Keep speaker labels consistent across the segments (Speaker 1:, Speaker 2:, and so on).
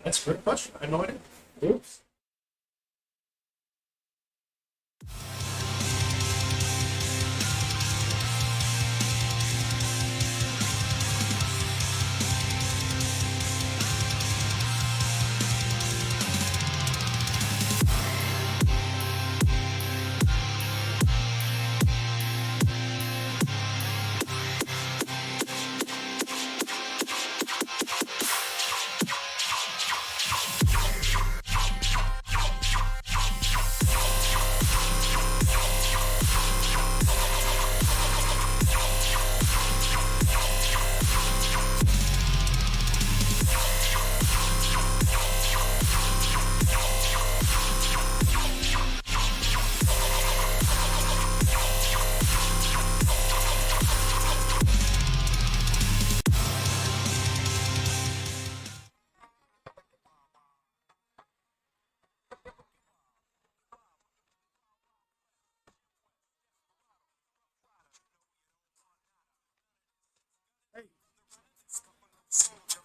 Speaker 1: That's a great question. I have no idea. Oops.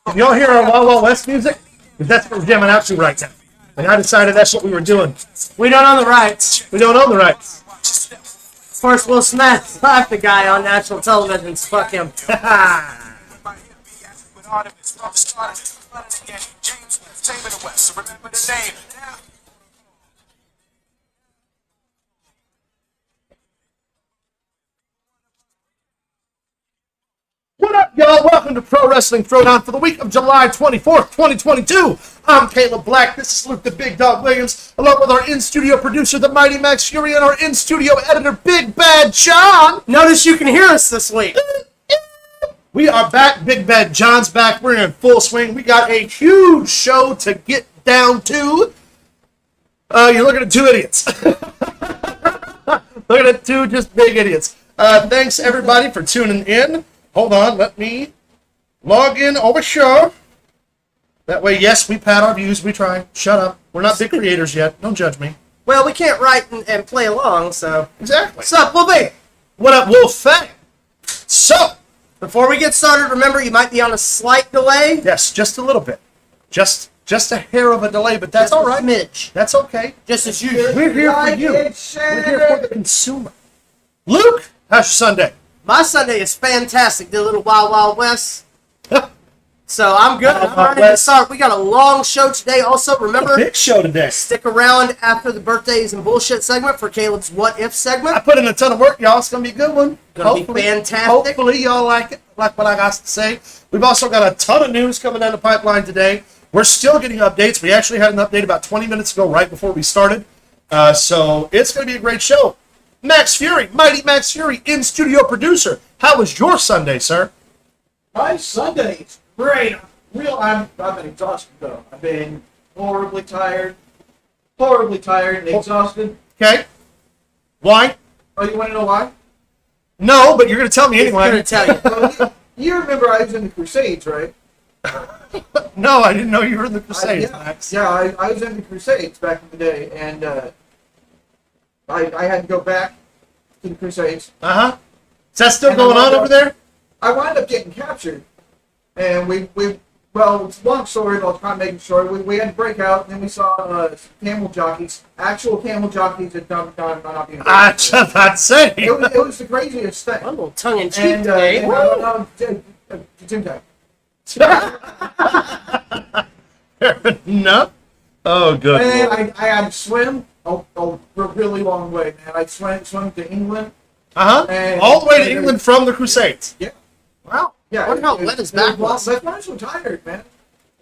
Speaker 1: Can y'all hear our Wild Wild West music? Because that's what we're jamming out to right now. And I decided that's what we were doing.
Speaker 2: We don't own the rights.
Speaker 1: We don't own the rights.
Speaker 2: Of course, Will Smith slapped the guy on national television. Fuck him.
Speaker 1: What up, y'all? Welcome to Pro Wrestling Throwdown for the week of July 24th, 2022. I'm Caleb Black. This is Luke the Big Dog Williams, along with our in-studio producer, the Mighty Max Fury, and our in-studio editor, Big Bad John.
Speaker 2: Notice you can hear us this week.
Speaker 1: We are back. Big Bad John's back. We're in full swing. We got a huge show to get down to. You're looking at two idiots. Looking at two just big idiots. Thanks, everybody, for tuning in. Hold on, let me log in over here. That way, yes, we pad our views. We try. Shut up. We're not big creators yet. Don't judge me.
Speaker 2: Well, we can't write and play along, so.
Speaker 1: Exactly.
Speaker 2: What's up, Will B?
Speaker 1: What up, Wolf Fang? So,
Speaker 2: before we get started, remember you might be on a slight delay.
Speaker 1: yes, just a little bit. Just a hair of a delay, but that's all right.
Speaker 2: Smidge.
Speaker 1: That's okay.
Speaker 2: Just as usual.
Speaker 1: We're here for you. We're here for the consumer. Luke, how's your Sunday?
Speaker 2: My Sunday is fantastic. Did a little Wild Wild West. So I'm good.
Speaker 1: Wild
Speaker 2: I'm
Speaker 1: Wild
Speaker 2: ready to
Speaker 1: West.
Speaker 2: start. We got a long show today. Also, remember,
Speaker 1: Big show today.
Speaker 2: stick around after the birthdays and bullshit segment for Caleb's What If segment.
Speaker 1: I put in a ton of work, y'all. It's going to be a good one.
Speaker 2: Gonna be fantastic.
Speaker 1: Hopefully y'all like it, like what I got to say. We've also got a ton of news coming down the pipeline today. We're still getting updates. We actually had an update about 20 minutes ago, right before we started. So it's going to be a great show. Max Fury, Mighty Max Fury, in-studio producer. How was your Sunday, sir?
Speaker 3: My Sunday is great. I've been exhausted though. I've been horribly tired and exhausted.
Speaker 1: Okay. Why?
Speaker 3: Oh, you want to know why?
Speaker 1: No, but you're going to tell me
Speaker 2: I'm
Speaker 1: anyway.
Speaker 2: going to tell you.
Speaker 3: Well, you remember I was in the Crusades, right?
Speaker 1: No, I didn't know you were in the Crusades,
Speaker 3: yeah,
Speaker 1: Max.
Speaker 3: yeah, I was in the Crusades back in the day, and I had to go back to the Crusades.
Speaker 1: Uh-huh. Is that still
Speaker 3: And
Speaker 1: going
Speaker 3: I
Speaker 1: on
Speaker 3: wound
Speaker 1: over
Speaker 3: up-
Speaker 1: there?
Speaker 3: I wound up getting captured, and well, it's a long story, but I'll try and make it short. We had to break out, and then we saw camel jockeys, actual camel jockeys at Dumbtown, not being.
Speaker 1: I just about to say.
Speaker 3: It was the craziest thing.
Speaker 2: I'm a little tongue-in-cheek
Speaker 3: And
Speaker 2: today.
Speaker 3: I don't know, Jim
Speaker 1: No. Oh, good.
Speaker 3: And
Speaker 1: Lord.
Speaker 3: I had to swim a really long way, man. I swam to England.
Speaker 1: Uh-huh.
Speaker 3: and-
Speaker 1: All the way to England from the Crusades.
Speaker 3: Yeah.
Speaker 1: Wow.
Speaker 3: Yeah.
Speaker 2: I wonder how wet his back was.
Speaker 3: That's why I'm so tired, man.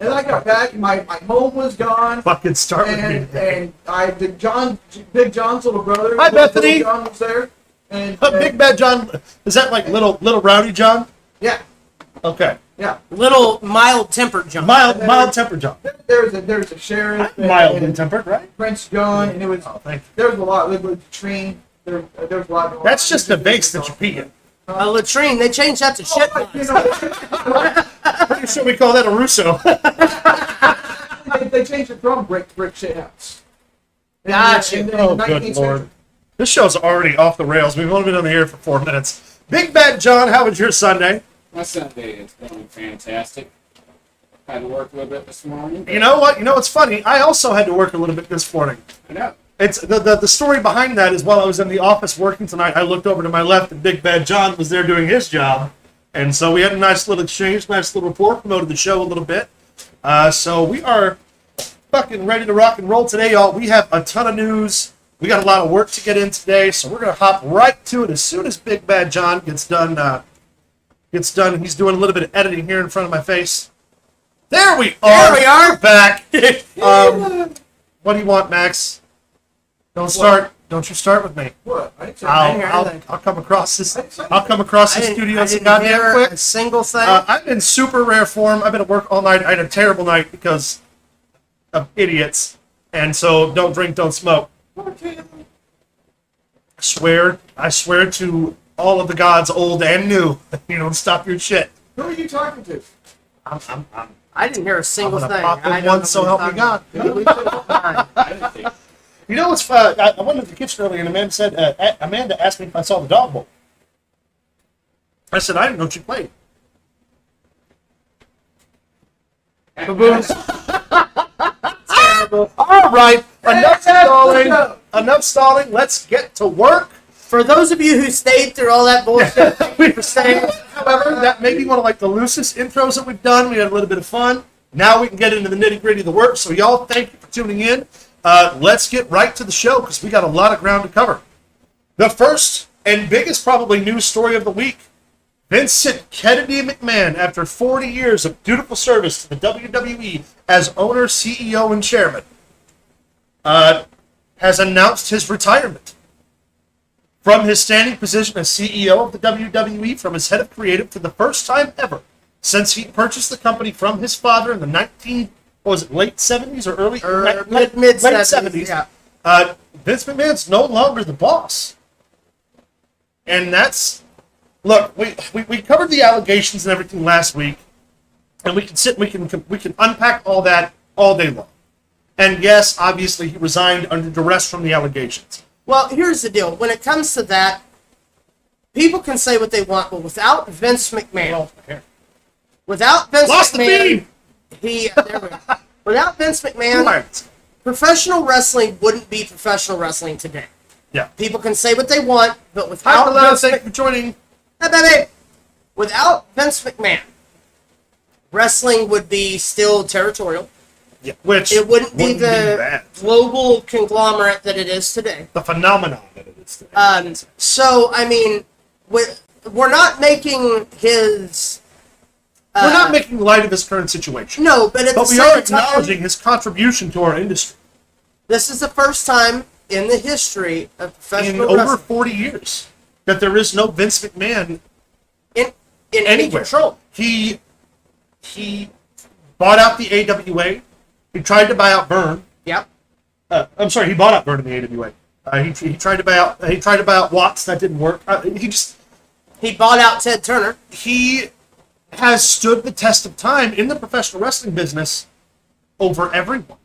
Speaker 3: And then I got back, and my home was gone.
Speaker 1: Fucking start with me.
Speaker 3: And I did Big John's little brother.
Speaker 1: Hi, Bethany.
Speaker 3: Little John was there. And
Speaker 1: Big Bad John, is that like little Rowdy John?
Speaker 3: yeah,
Speaker 1: Okay.
Speaker 3: yeah.
Speaker 2: Little mild-tempered John.
Speaker 1: Mild tempered John.
Speaker 3: There's a sheriff.
Speaker 1: Mild
Speaker 3: and
Speaker 1: tempered, right?
Speaker 3: Prince John, and it was
Speaker 1: Oh, thank you.
Speaker 3: there was a lot. There was a train. There was a lot. Going
Speaker 1: That's
Speaker 3: on.
Speaker 1: just a base that you pee in.
Speaker 2: A latrine. They changed that to shit.
Speaker 3: You know,
Speaker 1: Pretty sure we call that a Russo.
Speaker 3: they changed it from brick shit house.
Speaker 2: Gotcha.
Speaker 3: In the
Speaker 1: Oh,
Speaker 3: 19th
Speaker 1: good
Speaker 3: century.
Speaker 1: Lord. This show's already off the rails. We've only been on the air for 4 minutes. Big Bad John, how was your Sunday?
Speaker 4: My Sunday is going fantastic. Had to work a little bit this morning.
Speaker 1: You know what? You know what's funny? I also had to work a little bit this morning.
Speaker 4: I know.
Speaker 1: It's the story behind that is while I was in the office working tonight, I looked over to my left and Big Bad John was there doing his job. And so we had a nice little exchange, nice little rapport, promoted the show a little bit. So we are fucking ready to rock and roll today, y'all. We have a ton of news. We got a lot of work to get in today, so we're going to hop right to it as soon as Big Bad John gets done. He's doing a little bit of editing here in front of my face. There we are.
Speaker 2: There we are.
Speaker 1: Back. What do you want, Max? Don't you start with me.
Speaker 3: What? I didn't say
Speaker 1: I'll come across this. I'll come across the studio so
Speaker 2: I didn't
Speaker 1: goddamn
Speaker 2: hear
Speaker 1: quick.
Speaker 2: a single thing.
Speaker 1: I'm in super rare form. I've been at work all night. I had a terrible night because of idiots, and so don't drink, don't smoke. I swear to all of the gods, old and new, you don't stop your shit.
Speaker 3: Who are you talking to?
Speaker 2: I didn't hear a
Speaker 1: I'm
Speaker 2: single
Speaker 1: gonna
Speaker 2: thing.
Speaker 1: pop
Speaker 2: I
Speaker 1: in
Speaker 2: don't
Speaker 1: one,
Speaker 2: know
Speaker 1: so
Speaker 2: what
Speaker 1: help me
Speaker 2: you're
Speaker 1: God.
Speaker 2: talking about.
Speaker 4: I didn't think.
Speaker 1: You know what's I went into the kitchen earlier, and Amanda asked me if I saw the dog bowl. I said I didn't know she played. All right, enough stalling. Let's get to work.
Speaker 2: For those of you who stayed through all that bullshit, thank you for staying.
Speaker 1: However, that may be one of the loosest intros that we've done. We had a little bit of fun. Now we can get into the nitty gritty of the work. So y'all, thank you for tuning in. Let's get right to the show because we got a lot of ground to cover. The first and biggest probably news story of the week: Vincent Kennedy McMahon, after 40 years of dutiful service to the WWE as owner, CEO, and chairman, has announced his retirement from his standing position as CEO of the WWE, from his head of creative, for the first time ever since he purchased the company from his father in the late 70s or early
Speaker 2: Mid
Speaker 1: late
Speaker 2: 70s. Yeah.
Speaker 1: Vince McMahon's no longer the boss, and that's look. We covered the allegations and everything last week, and we can unpack all that all day long. And yes, obviously he resigned under duress from the allegations.
Speaker 2: Well, here's the deal. When it comes to that, people can say what they want, but without Vince McMahon,
Speaker 1: Lost the feed.
Speaker 2: Without Vince McMahon, professional wrestling wouldn't be professional wrestling today.
Speaker 1: Yeah.
Speaker 2: People can say what they want, but
Speaker 1: Hi,
Speaker 2: without
Speaker 1: hello.
Speaker 2: Vince
Speaker 1: Thank you for joining.
Speaker 2: Hey, baby. Without Vince McMahon, wrestling would be still territorial.
Speaker 1: Yeah. Which
Speaker 2: It wouldn't be the
Speaker 1: bad.
Speaker 2: global conglomerate that it is today.
Speaker 1: The phenomenon that it is today.
Speaker 2: So, I mean, we're not making his...
Speaker 1: We're not making light of his current situation.
Speaker 2: No, but at
Speaker 1: But
Speaker 2: the
Speaker 1: we are
Speaker 2: same time,
Speaker 1: acknowledging his contribution to our industry
Speaker 2: this is the first time in the history of
Speaker 1: in
Speaker 2: professional
Speaker 1: over
Speaker 2: wrestling
Speaker 1: 40 years that there is no Vince McMahon
Speaker 2: in any
Speaker 1: anywhere.
Speaker 2: control.
Speaker 1: He bought out the AWA. He tried to buy out Byrne.
Speaker 2: Yep.
Speaker 1: I'm sorry, he bought out Byrne in the AWA. He tried to buy out Watts. That didn't work.
Speaker 2: He bought out Ted Turner.
Speaker 1: He has stood the test of time in the professional wrestling business over everyone.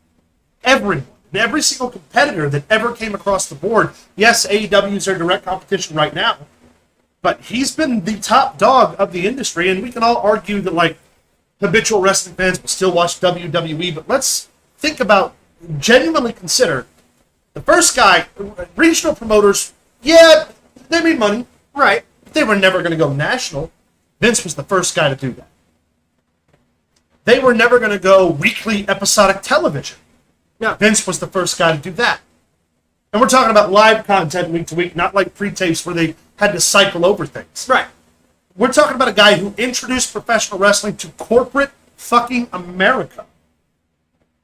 Speaker 1: Everyone. Every single competitor that ever came across the board. Yes, AEW is their direct competition right now, but he's been the top dog of the industry, and we can all argue that, habitual wrestling fans will still watch WWE, but let's genuinely consider the first guy, regional promoters, yeah, they made money.
Speaker 2: Right.
Speaker 1: But they were never going to go national. Vince was the first guy to do that. They were never going to go weekly episodic television.
Speaker 2: No.
Speaker 1: Vince was the first guy to do that. And we're talking about live content week to week, not like pre-tapes where they had to cycle over things.
Speaker 2: Right.
Speaker 1: We're talking about a guy who introduced professional wrestling to corporate fucking America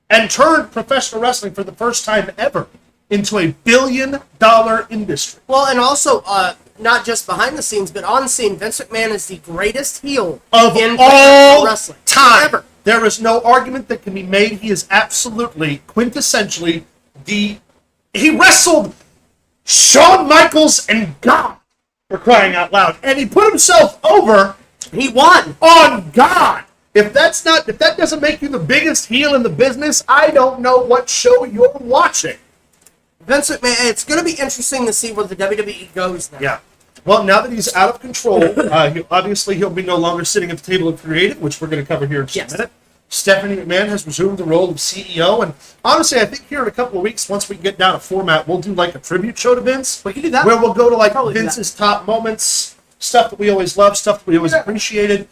Speaker 1: and turned professional wrestling for the first time ever into a billion-dollar industry.
Speaker 2: Well, and also, not just behind the scenes, but on scene, Vince McMahon is the greatest heel
Speaker 1: Of
Speaker 2: in
Speaker 1: all
Speaker 2: professional wrestling.
Speaker 1: time.
Speaker 2: Ever.
Speaker 1: There is no argument that can be made. He is absolutely, quintessentially he wrestled Shawn Michaels and God, for crying out loud. And he put himself over
Speaker 2: He won.
Speaker 1: on God. If that doesn't make you the biggest heel in the business, I don't know what show you're watching.
Speaker 2: Vince McMahon, it's going to be interesting to see where the WWE goes now.
Speaker 1: Yeah. Well, now that he's out of control, he'll be no longer sitting at the table of creative, which we're going to cover here in just
Speaker 2: Yes.
Speaker 1: a minute. Stephanie McMahon has resumed the role of CEO, and honestly, I think here in a couple of weeks, once we get down a format, we'll do like a tribute show to Vince.
Speaker 2: We can do that.
Speaker 1: Where we'll go to like
Speaker 2: Probably do
Speaker 1: Vince's top moments, stuff that we always loved, stuff that we always appreciated.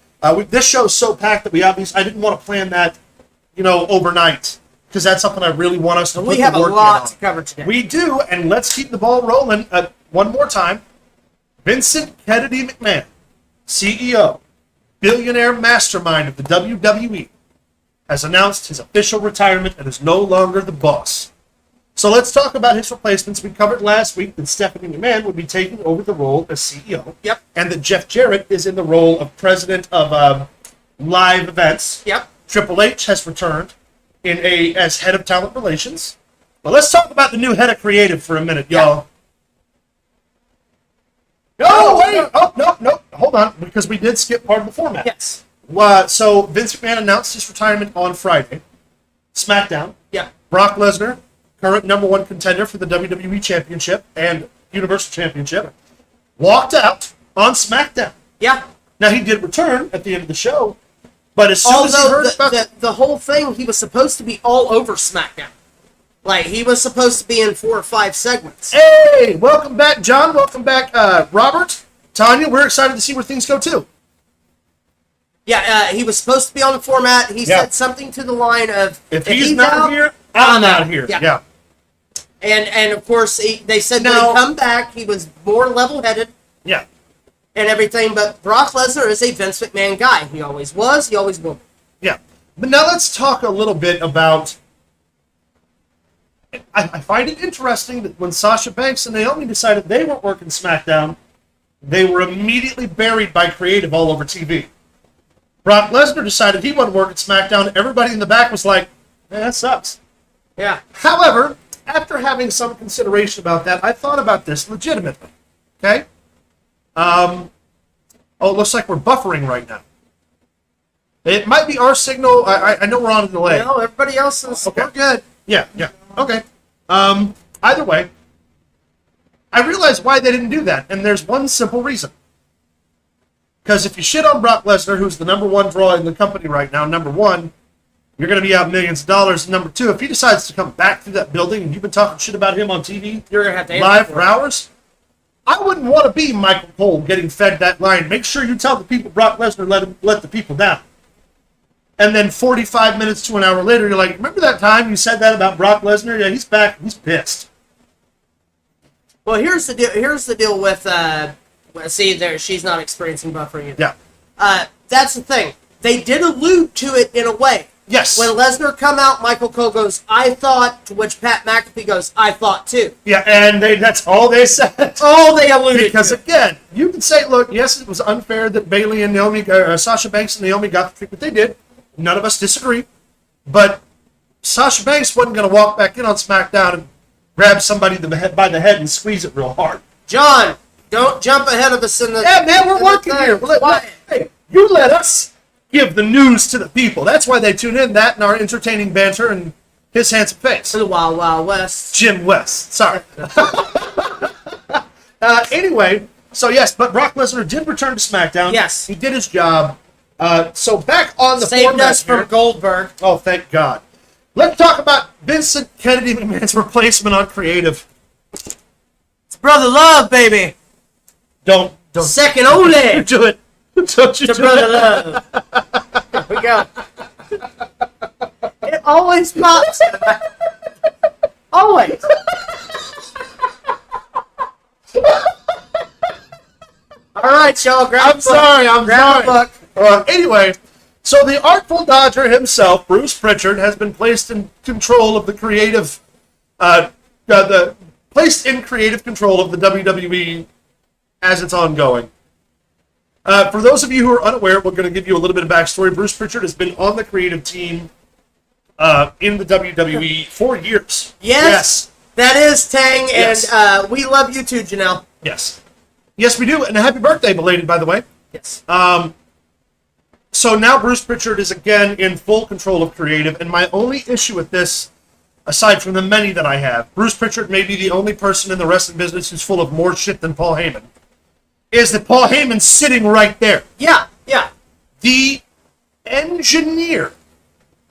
Speaker 1: This show is so packed that I didn't want to plan that, overnight, because that's something I really want us to put
Speaker 2: We
Speaker 1: the
Speaker 2: have a
Speaker 1: work in
Speaker 2: lot
Speaker 1: on.
Speaker 2: to cover today.
Speaker 1: We do, and let's keep the ball rolling. One more time. Vincent Kennedy McMahon, CEO, billionaire mastermind of the WWE, has announced his official retirement and is no longer the boss. So let's talk about his replacements. We covered last week that Stephanie McMahon would be taking over the role as CEO.
Speaker 2: Yep.
Speaker 1: And that Jeff Jarrett is in the role of president of live events.
Speaker 2: Yep.
Speaker 1: Triple H has returned as head of talent relations. But let's talk about the new head of creative for a minute, y'all. No, wait! Oh, no. Hold on, because we did skip part of the format.
Speaker 2: Yes.
Speaker 1: So Vince McMahon announced his retirement on Friday. SmackDown.
Speaker 2: Yep.
Speaker 1: Brock Lesnar, current #1 contender for the WWE Championship and Universal Championship, walked out on SmackDown.
Speaker 2: Yeah.
Speaker 1: Now, he did return at the end of the show, but as soon as he heard about
Speaker 2: the whole thing, he was supposed to be all over SmackDown. Like, he was supposed to be in 4 or 5 segments.
Speaker 1: Hey, welcome back, John. Welcome back, Robert. Tanya, we're excited to see where things go, too.
Speaker 2: Yeah, he was supposed to be on the format. He
Speaker 1: Yeah.
Speaker 2: said something to the line of,
Speaker 1: If he's not here, I'm out here. Yeah.
Speaker 2: And of course, they said when
Speaker 1: Now-
Speaker 2: he come back, he was more level-headed
Speaker 1: Yeah.
Speaker 2: and everything. But Brock Lesnar is a Vince McMahon guy. He always was. He always will.
Speaker 1: Yeah. But now let's talk a little bit about... I find it interesting that when Sasha Banks and Naomi decided they weren't working SmackDown, they were immediately buried by creative all over TV. Brock Lesnar decided he wasn't working SmackDown. Everybody in the back was like, that sucks.
Speaker 2: Yeah.
Speaker 1: However, after having some consideration about that, I thought about this legitimately. Okay? Oh, it looks like we're buffering right now. It might be our signal. I know we're on a delay.
Speaker 2: No, everybody else is
Speaker 1: Okay.
Speaker 2: we're good.
Speaker 1: Yeah. Okay. Either way, I realize why they didn't do that, and there's one simple reason. Because if you shit on Brock Lesnar, who's the #1 draw in the company right now, #1, you're going to be out millions of dollars. And #2, if he decides to come back through that building and you've been talking shit about him on TV,
Speaker 2: You're gonna have to answer
Speaker 1: live
Speaker 2: for
Speaker 1: for
Speaker 2: it.
Speaker 1: hours, I wouldn't want to be Michael Cole getting fed that line. Make sure you tell the people Brock Lesnar let the people down. And then 45 minutes to an hour later, you're like, remember that time you said that about Brock Lesnar? Yeah, he's back. He's pissed.
Speaker 2: Well, here's the deal. Here's the deal with see there. She's not experiencing buffering either.
Speaker 1: Yeah.
Speaker 2: That's the thing. They did allude to it in a way.
Speaker 1: Yes.
Speaker 2: When Lesnar come out, Michael Cole goes, "I thought," to which Pat McAfee goes, "I thought too."
Speaker 1: Yeah, and that's all they said.
Speaker 2: All they alluded
Speaker 1: Because
Speaker 2: to.
Speaker 1: again, you can say, look, yes, it was unfair that Bayley and Naomi, Sasha Banks and Naomi got the treatment they did. None of us disagree. But Sasha Banks wasn't going to walk back in on SmackDown and grab somebody by the head and squeeze it real hard.
Speaker 2: John, don't jump ahead of us in the.
Speaker 1: Yeah, man, we're
Speaker 2: in the
Speaker 1: working
Speaker 2: thing.
Speaker 1: here. Hey, you let us give the news to the people. That's why they tune in. That and our entertaining banter and his handsome face.
Speaker 2: To the Wild Wild West.
Speaker 1: Jim West. Sorry. Anyway, so yes, but Brock Lesnar did return to SmackDown.
Speaker 2: Yes.
Speaker 1: He did his job. So back on the
Speaker 2: Saved
Speaker 1: format
Speaker 2: us from
Speaker 1: here.
Speaker 2: Goldberg.
Speaker 1: Oh, thank God. Let's talk about Vincent Kennedy McMahon's replacement on creative.
Speaker 2: It's Brother Love, baby.
Speaker 1: Don't
Speaker 2: Second only
Speaker 1: do it. Don't you
Speaker 2: to
Speaker 1: do
Speaker 2: Brother
Speaker 1: it.
Speaker 2: Love. Here we go. It always pops. Always. All right, y'all. Grab
Speaker 1: I'm sorry.
Speaker 2: grab a book.
Speaker 1: Anyway, so the Artful Dodger himself, Bruce Pritchard, has been placed in control of the creative, creative control of the WWE as it's ongoing. For those of you who are unaware, we're going to give you a little bit of backstory. Bruce Pritchard has been on the creative team in the WWE for years.
Speaker 2: Yes, that is Tang,
Speaker 1: Yes.
Speaker 2: and we love you too, Janelle.
Speaker 1: Yes, we do. And a happy birthday, belated, by the way.
Speaker 2: Yes.
Speaker 1: So now Bruce Pritchard is again in full control of creative, and my only issue with this, aside from the many that I have, Bruce Pritchard may be the only person in the wrestling business who's full of more shit than Paul Heyman, is that Paul Heyman's sitting right there.
Speaker 2: Yeah.
Speaker 1: The engineer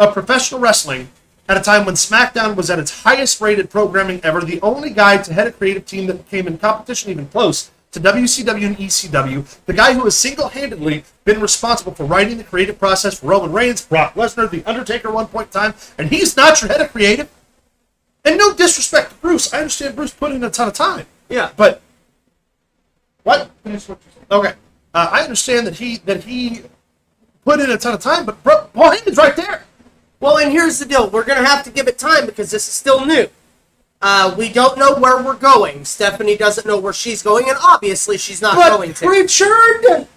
Speaker 1: of professional wrestling at a time when SmackDown was at its highest rated programming ever, the only guy to head a creative team that came in competition even close to WCW and ECW, the guy who has single-handedly been responsible for writing the creative process for Roman Reigns, Brock Lesnar, The Undertaker at one point in time, and he's not your head of creative. And no disrespect to Bruce. I understand Bruce put in a ton of time.
Speaker 2: Yeah.
Speaker 1: But what?
Speaker 3: Finish what you're saying.
Speaker 1: Okay. I understand that he put in a ton of time, but Paul Heyman's right there.
Speaker 2: Well, and here's the deal. We're going to have to give it time because this is still new. We don't know where we're going. Stephanie doesn't know where she's going, and obviously she's not going to.
Speaker 1: Richard,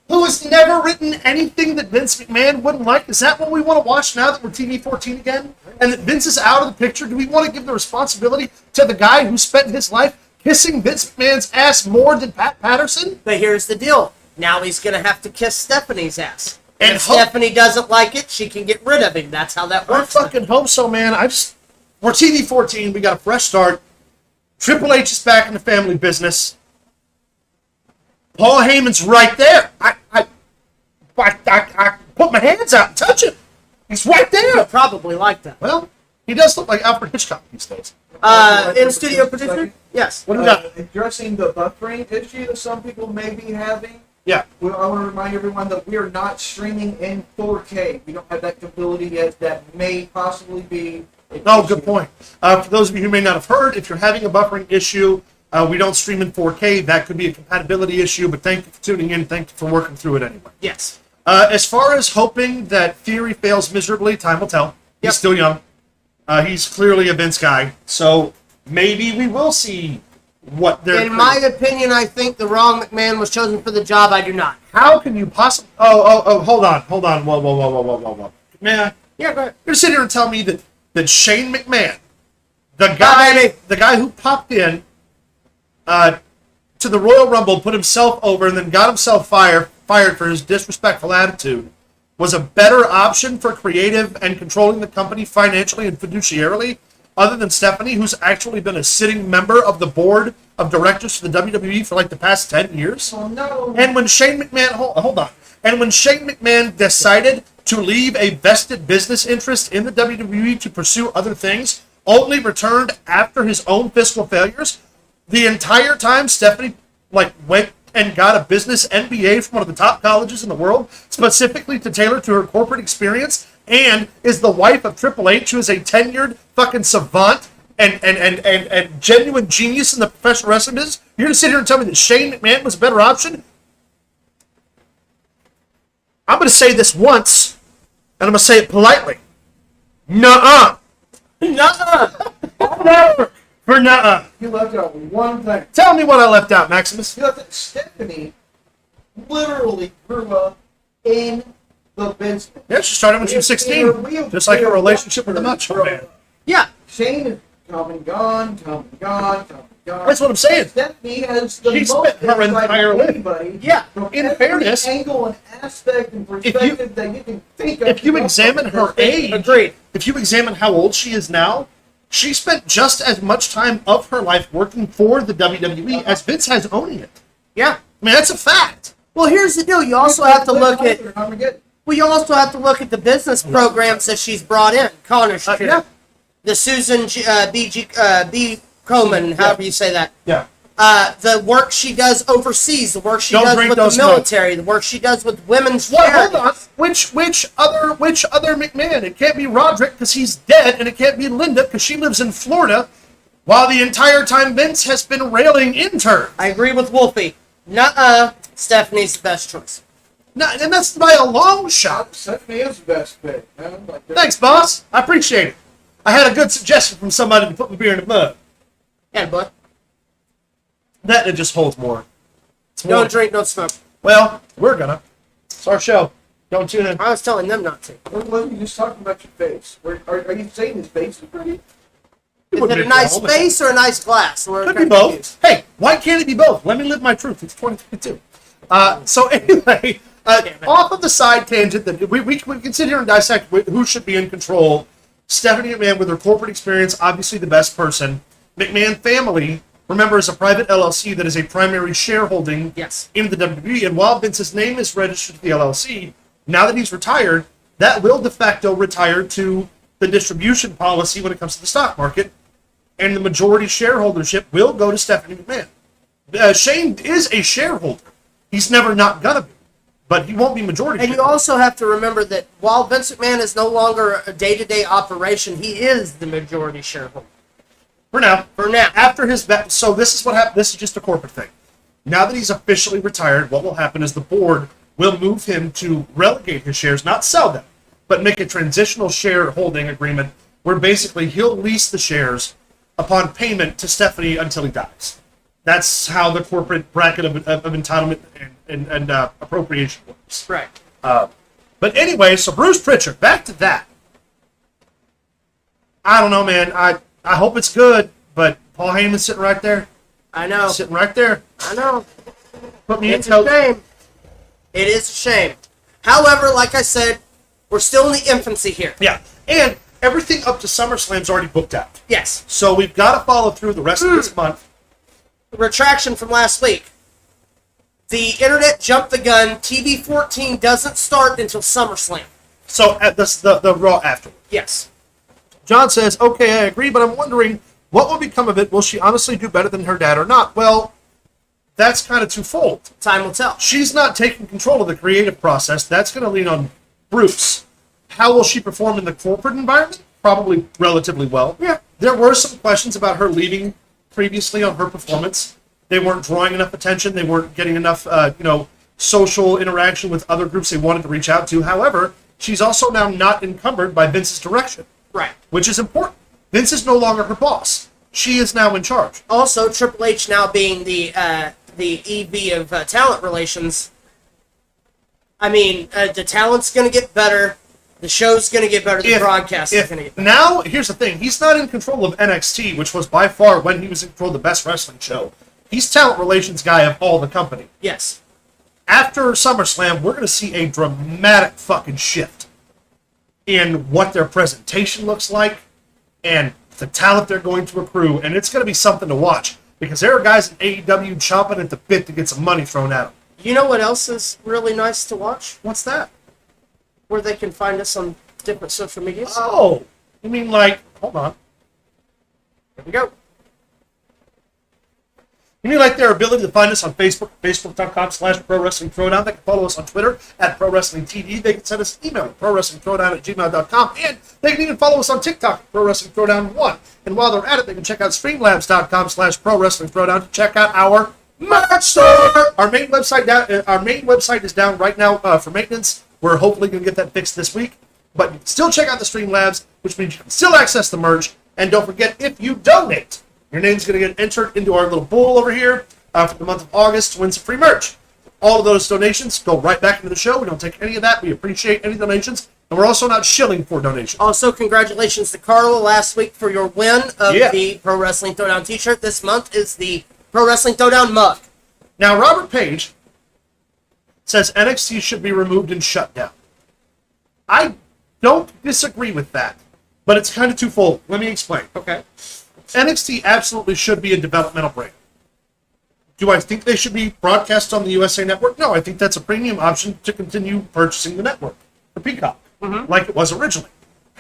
Speaker 1: who has never written anything that Vince McMahon wouldn't like, is that what we want to watch now that we're TV 14 again? And that Vince is out of the picture? Do we want to give the responsibility to the guy who spent his life kissing Vince McMahon's ass more than Pat Patterson?
Speaker 2: But here's the deal. Now he's going to have to kiss Stephanie's ass.
Speaker 1: And
Speaker 2: if Stephanie doesn't like it, she can get rid of him. That's how that
Speaker 1: I
Speaker 2: works.
Speaker 1: fucking hope so, man. We're TV 14. We got a fresh start. Triple H is back in the family business. Paul Heyman's right there. I put my hands out and touch him. He's right there.
Speaker 2: You'll probably like that.
Speaker 1: Well, he does look like Alfred Hitchcock these days.
Speaker 2: In studio producer? Yes.
Speaker 1: What do we got?
Speaker 3: Addressing the buffering issue that some people may be having.
Speaker 1: Yeah.
Speaker 3: I want to remind everyone that we are not streaming in 4K. We don't have that ability yet. That may possibly be.
Speaker 1: Oh, good point. For those of you who may not have heard, if you're having a buffering issue, we don't stream in 4K. That could be a compatibility issue, but thank you for tuning in. Thank you for working through it anyway.
Speaker 2: Yes.
Speaker 1: As far as hoping that Theory fails miserably, time will tell. He's
Speaker 2: Yep.
Speaker 1: still young. He's clearly a Vince guy, so maybe we will see what they're.
Speaker 2: In my opinion, I think the wrong McMahon was chosen for the job. I do not.
Speaker 1: How can you possibly? Oh! Hold on! Whoa! Man,
Speaker 2: Yeah, go ahead.
Speaker 1: you're sitting here and tell me that Shane McMahon,
Speaker 2: baby.
Speaker 1: the guy who popped in to the Royal Rumble, put himself over, and then got himself fired for his disrespectful attitude, was a better option for creative and controlling the company financially and fiduciarily, other than Stephanie, who's actually been a sitting member of the board of directors for the WWE for like the past 10 years.
Speaker 3: Oh no.
Speaker 1: And when Shane McMahon, hold on, and when Shane McMahon decided to leave a vested business interest in the WWE to pursue other things, only returned after his own fiscal failures, the entire time Stephanie went and got a business MBA from one of the top colleges in the world, specifically to tailor to her corporate experience, and is the wife of Triple H, who is a tenured fucking savant and genuine genius in the professional wrestling business. You're going to sit here and tell me that Shane McMahon was a better option? I'm going to say this once, and I'm going to say it politely. Nuh-uh. Nuh-uh. For nuh-uh.
Speaker 3: You left out one thing.
Speaker 1: Tell me what I left out, Maximus.
Speaker 3: You left that Stephanie literally grew up in the business.
Speaker 1: Yeah, she started when she was 16. Just like her relationship with the Macho Man.
Speaker 2: Yeah.
Speaker 3: Shane is come and gone.
Speaker 1: That's what I'm saying.
Speaker 3: Stephanie has the
Speaker 1: She
Speaker 3: most
Speaker 1: spent her
Speaker 3: insight
Speaker 1: entire
Speaker 3: of
Speaker 1: life.
Speaker 3: anybody.
Speaker 2: Yeah.
Speaker 3: From
Speaker 1: In
Speaker 3: every
Speaker 1: fairness,
Speaker 3: angle and aspect and perspective that you can think of.
Speaker 1: if you examine her age,
Speaker 2: Agreed.
Speaker 1: if you examine how old she is now, she spent just as much time of her life working for the WWE as Vince has owning it.
Speaker 2: Yeah.
Speaker 1: I mean, that's a fact.
Speaker 2: Well, here's the deal. You also have to look at.
Speaker 3: Armageddon.
Speaker 2: Well, you also have to look at the business programs that she's brought in. Connors,
Speaker 1: Yeah.
Speaker 2: the Susan B. Coleman, however you say that.
Speaker 1: Yeah.
Speaker 2: The work she does overseas, the work she
Speaker 1: Don't
Speaker 2: does
Speaker 1: drink
Speaker 2: with the
Speaker 1: those
Speaker 2: military, the work she does with women's
Speaker 1: What?
Speaker 2: charities.
Speaker 1: Hold on. Which other McMahon? It can't be Roderick because he's dead, and it can't be Linda because she lives in Florida, while the entire time Vince has been railing interns.
Speaker 2: I agree with Wolfie. Nuh-uh. Stephanie's the best choice.
Speaker 1: No, and that's by a long shot.
Speaker 3: Stephanie is the best pick. Man. Like,
Speaker 1: Thanks, boss. I appreciate it. I had a good suggestion from somebody to put my beer in the mug.
Speaker 2: Yeah, boy.
Speaker 1: That it just holds more. It's more.
Speaker 2: Don't drink, don't smoke.
Speaker 1: Well, we're gonna. It's our show. Don't tune in.
Speaker 2: I was telling them not to.
Speaker 3: what you just talking about your face? Are you saying his face is pretty?
Speaker 2: Is it a nice face or a nice glass? We're
Speaker 1: Could be
Speaker 2: kinda
Speaker 1: both.
Speaker 2: confused.
Speaker 1: Hey, why can't it be both? Let me live my truth. It's 2022. So anyway, off of the side tangent that we can sit here and dissect who should be in control. Stephanie McMahon, with her corporate experience, obviously the best person. McMahon family, remember, is a private LLC that is a primary shareholding
Speaker 2: Yes.
Speaker 1: in the WWE. And while Vince's name is registered to the LLC, now that he's retired, that will de facto retire to the distribution policy when it comes to the stock market, and the majority shareholdership will go to Stephanie McMahon. Shane is a shareholder. He's never not gonna be, but he won't be majority.
Speaker 2: And you also have to remember that while Vince McMahon is no longer a day-to-day operation, he is the majority shareholder.
Speaker 1: For now.
Speaker 2: For now.
Speaker 1: After his so this is what happened. This is just a corporate thing. Now that he's officially retired, what will happen is the board will move him to relegate his shares, not sell them, but make a transitional shareholding agreement where basically he'll lease the shares upon payment to Stephanie until he dies. That's how the corporate bracket of entitlement and appropriation works.
Speaker 2: Right.
Speaker 1: But anyway, so Bruce Pritchard, back to that. I don't know, man. I hope it's good, but Paul Heyman's sitting right there.
Speaker 2: I know.
Speaker 1: Sitting right there.
Speaker 2: I know.
Speaker 1: Put me
Speaker 2: It's
Speaker 1: in
Speaker 2: a
Speaker 1: coach.
Speaker 2: shame. It is a shame. However, like I said, we're still in the infancy here.
Speaker 1: Yeah, and everything up to SummerSlam's already booked out.
Speaker 2: Yes.
Speaker 1: So we've got to follow through the rest of this month.
Speaker 2: Retraction from last week. The internet jumped the gun. TV 14 doesn't start until SummerSlam.
Speaker 1: So at the Raw after.
Speaker 2: Yes.
Speaker 1: John says, okay, I agree, but I'm wondering what will become of it. Will she honestly do better than her dad or not? Well, that's kind of twofold.
Speaker 2: Time will tell.
Speaker 1: She's not taking control of the creative process. That's going to lean on Bruce. How will she perform in the corporate environment? Probably relatively well.
Speaker 2: Yeah.
Speaker 1: There were some questions about her leaving previously on her performance. They weren't drawing enough attention. They weren't getting enough, social interaction with other groups they wanted to reach out to. However, she's also now not encumbered by Vince's direction,
Speaker 2: Right.
Speaker 1: which is important. Vince is no longer her boss. She is now in charge.
Speaker 2: Also, Triple H now being the EV of talent relations. I mean, the talent's going to get better. The show's going to get better. The broadcast is going to get better.
Speaker 1: Now, here's the thing. He's not in control of NXT, which was by far, when he was in control, the best wrestling show. He's talent relations guy of all the company.
Speaker 2: Yes.
Speaker 1: After SummerSlam, we're going to see a dramatic fucking shift in what their presentation looks like and the talent they're going to accrue, and it's going to be something to watch because there are guys in AEW chomping at the bit to get some money thrown at them.
Speaker 2: You know what else is really nice to watch?
Speaker 1: What's that?
Speaker 2: Where they can find us on different social medias.
Speaker 1: Oh, you mean like, hold on.
Speaker 2: Here we go.
Speaker 1: You mean like their ability to find us on Facebook, facebook.com/Pro Wrestling Throwdown. They can follow us on Twitter at Pro Wrestling TD. They can send us an email at ProWrestlingThrowdown@gmail.com. And they can even follow us on TikTok at Pro Wrestling Throwdown 1. And while they're at it, they can check out Streamlabs.com/Pro Wrestling Throwdown to check out our merch store. Our main website is down right now for maintenance. We're hopefully going to get that fixed this week. But you can still check out the Streamlabs, which means you can still access the merch. And don't forget, if you donate, your name's going to get entered into our little bowl over here for the month of August to win some free merch. All of those donations go right back into the show. We don't take any of that. We appreciate any donations. And we're also not shilling for donations.
Speaker 2: Also, congratulations to Carla last week for your win of the Pro Wrestling Throwdown t-shirt. This month is the Pro Wrestling Throwdown mug.
Speaker 1: Now, Robert Page says NXT should be removed and shut down. I don't disagree with that, but it's kind of twofold. Let me explain.
Speaker 2: Okay.
Speaker 1: NXT absolutely should be a developmental brand. Do I think they should be broadcast on the USA Network? No, I think that's a premium option to continue purchasing the network for Peacock, like it was originally.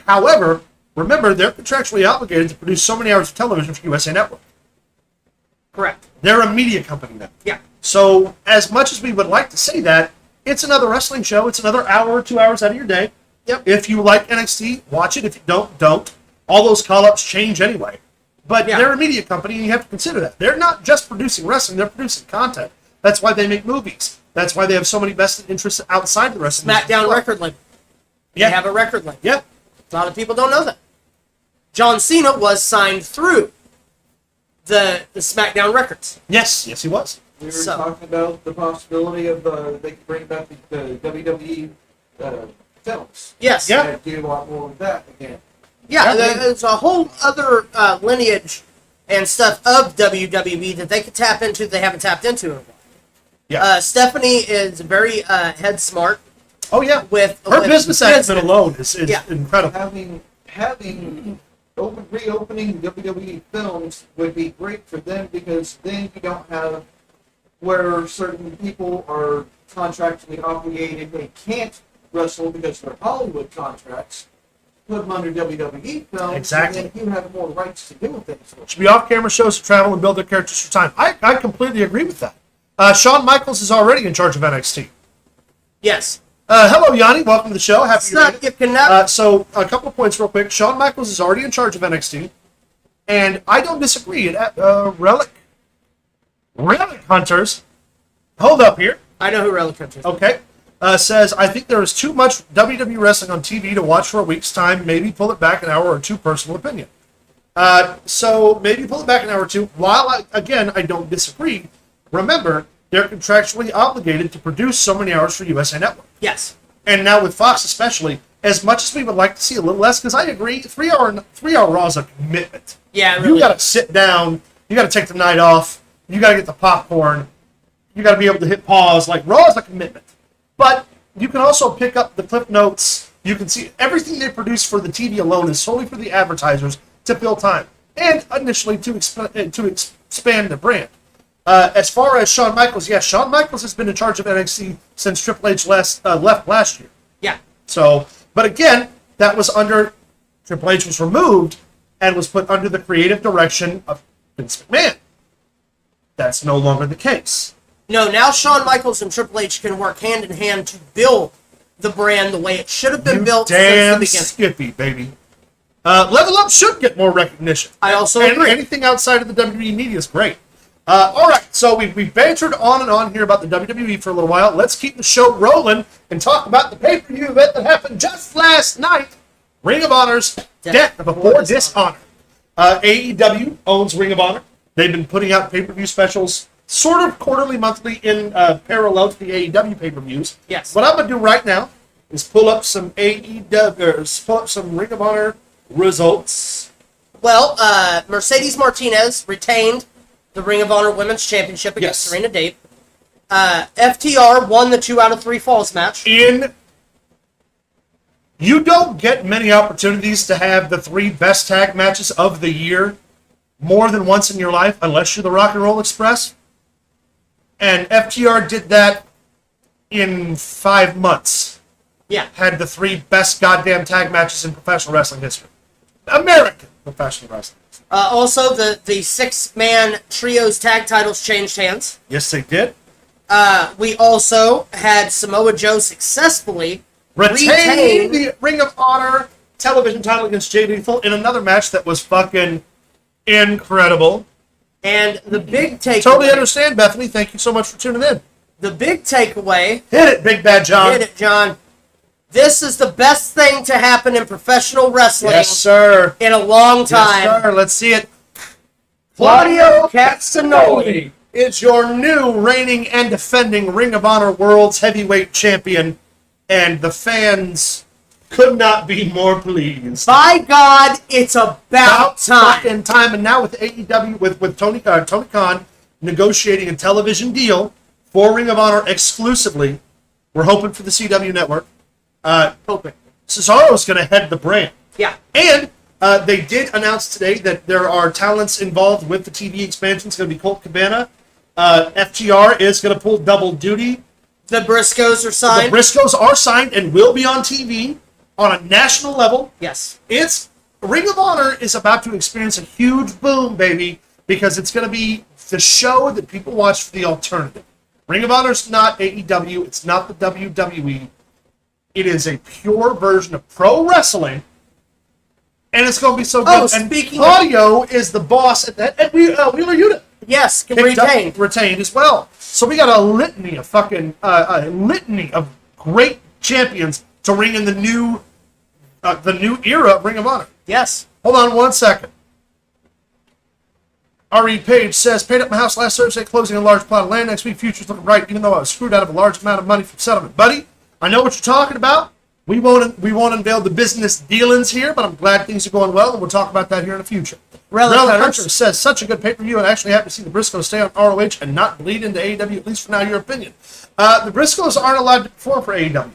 Speaker 1: However, remember, they're contractually obligated to produce so many hours of television for USA Network.
Speaker 2: Correct.
Speaker 1: They're a media company now.
Speaker 2: Yeah.
Speaker 1: So, as much as we would like to say that, it's another wrestling show. It's another hour or 2 hours out of your day.
Speaker 2: Yep.
Speaker 1: If you like NXT, watch it. If you don't, don't. All those call-ups change anyway. But they're a media company, and you have to consider that. They're not just producing wrestling, they're producing content. That's why they make movies. That's why they have so many vested interests outside the wrestling.
Speaker 2: SmackDown record label.
Speaker 1: Yeah.
Speaker 2: They have a record label.
Speaker 1: Yep.
Speaker 2: A lot of people don't know that. John Cena was signed through the SmackDown records.
Speaker 1: Yes, he was.
Speaker 3: We were talking about the possibility of they could bring back the WWE films.
Speaker 2: Yes.
Speaker 1: Yeah.
Speaker 3: And do a lot more with that again.
Speaker 2: Yeah, there's a whole other lineage and stuff of WWE that they could tap into they haven't tapped into in a while.
Speaker 1: Yeah.
Speaker 2: Stephanie is very head smart.
Speaker 1: Oh, yeah.
Speaker 2: With
Speaker 1: her business acumen alone is incredible.
Speaker 3: Having reopening WWE films would be great for them because then you don't have where certain people are contractually obligated. They can't wrestle because of their Hollywood contracts. Put them under WWE films.
Speaker 1: Exactly.
Speaker 3: And then you have more rights to do things.
Speaker 1: Should be off-camera shows to travel and build their characters for time. I completely agree with that. Shawn Michaels is already in charge of NXT.
Speaker 2: Yes.
Speaker 1: Hello, Yanni. Welcome to the show. Happy
Speaker 2: What's up, you connect?
Speaker 1: So, a couple of points real quick. Shawn Michaels is already in charge of NXT, and I don't disagree. Relic Hunters, hold up here.
Speaker 2: I know who Relic Hunter is.
Speaker 1: Okay. Says, I think there is too much WWE wrestling on TV to watch for a week's time. Maybe pull it back an hour or two, personal opinion. So, maybe pull it back an hour or two. While, I don't disagree, remember, they're contractually obligated to produce so many hours for USA Network.
Speaker 2: Yes.
Speaker 1: And now with Fox especially, as much as we would like to see a little less, because I agree, 3 hour Raw is a commitment.
Speaker 2: Yeah, it really
Speaker 1: You got to sit down, you got to take the night off, you got to get the popcorn, you got to be able to hit pause. Like, Raw is a commitment. But you can also pick up the clip notes. You can see everything they produce for the TV alone is solely for the advertisers to fill time and initially to expand the brand. As far as Shawn Michaels, yes, Shawn Michaels has been in charge of NXT since Triple H left last year.
Speaker 2: Yeah.
Speaker 1: So, but again, that was under Triple H was removed and was put under the creative direction of Vince McMahon. That's no longer the case.
Speaker 2: No, now Shawn Michaels and Triple H can work hand in hand to build the brand the way it should have been built since the
Speaker 1: Damn
Speaker 2: beginning.
Speaker 1: Skippy, baby. Level Up should get more recognition.
Speaker 2: I also
Speaker 1: And
Speaker 2: agree.
Speaker 1: anything outside of the WWE media is great. All right, so we've bantered on and on here about the WWE for a little while. Let's keep the show rolling and talk about the pay-per-view event that happened just last night. Ring of Honor's Death Before Dishonor. AEW owns Ring of Honor. They've been putting out pay-per-view specials sort of quarterly, monthly in parallel to the AEW pay-per-views.
Speaker 2: Yes.
Speaker 1: What I'm going to do right now is pull up some pull up some Ring of Honor results.
Speaker 2: Well, Mercedes Martinez retained the Ring of Honor Women's Championship against
Speaker 1: Yes.
Speaker 2: Serena Deeb. FTR won the 2 out of 3 falls match.
Speaker 1: You don't get many opportunities to have the 3 best tag matches of the year more than once in your life, unless you're the Rock and Roll Express. And FTR did that in 5 months.
Speaker 2: Yeah.
Speaker 1: Had the 3 best goddamn tag matches in professional wrestling history. American professional wrestling.
Speaker 2: Also, the 6-man trios tag titles changed hands.
Speaker 1: Yes, they did.
Speaker 2: We also had Samoa Joe successfully
Speaker 1: Retain the Ring of Honor television title against Jay Lethal in another match that was fucking incredible.
Speaker 2: And the big takeaway...
Speaker 1: Totally understand, Bethany. Thank you so much for tuning in.
Speaker 2: The big takeaway...
Speaker 1: Hit it, Big Bad John.
Speaker 2: Hit it, John. This is the best thing to happen in professional wrestling
Speaker 1: Yes, sir.
Speaker 2: in a long time.
Speaker 1: Yes, sir. Let's see it.
Speaker 2: Claudio Castagnoli
Speaker 1: is your new reigning and defending Ring of Honor World's Heavyweight Champion, and the fans could not be more pleased.
Speaker 2: By God, it's about time.
Speaker 1: Fucking time. And now with AEW, with Tony Khan negotiating a television deal for Ring of Honor exclusively, we're hoping for the CW network.
Speaker 2: Hoping.
Speaker 1: Cesaro's going to head the brand.
Speaker 2: Yeah.
Speaker 1: And they did announce today that there are talents involved with the TV expansion. It's going to be Colt Cabana. FTR is going to pull double duty.
Speaker 2: The Briscoes are signed.
Speaker 1: The Briscoes are signed and will be on TV on a national level.
Speaker 2: Yes.
Speaker 1: It's Ring of Honor is about to experience a huge boom, baby, because it's going to be the show that people watch for the alternative. Ring of Honor is not AEW. It's not the WWE. It is a pure version of pro wrestling, and it's going to be so good.
Speaker 2: Oh,
Speaker 1: and
Speaker 2: speaking
Speaker 1: Claudio is the boss at that. And Wheeler Yuta
Speaker 2: Yes,
Speaker 1: picked up,
Speaker 2: retained.
Speaker 1: retained as well. So we got a litany of great champions to ring in the new era of Ring of Honor.
Speaker 2: Yes.
Speaker 1: Hold on 1 second. R.E. Page says, paid up my house last Thursday, closing a large plot of land. Next week, future's looking bright, even though I was screwed out of a large amount of money from settlement. Buddy, I know what you're talking about. We won't unveil the business dealings here, but I'm glad things are going well, and we'll talk about that here in the future.
Speaker 2: Relic
Speaker 1: Hunter
Speaker 2: Hunters.
Speaker 1: says, such a good pay-per-view, and actually happy to see the Briscoes stay on ROH and not bleed into AEW, at least for now, your opinion. The Briscoes aren't allowed to perform for AEW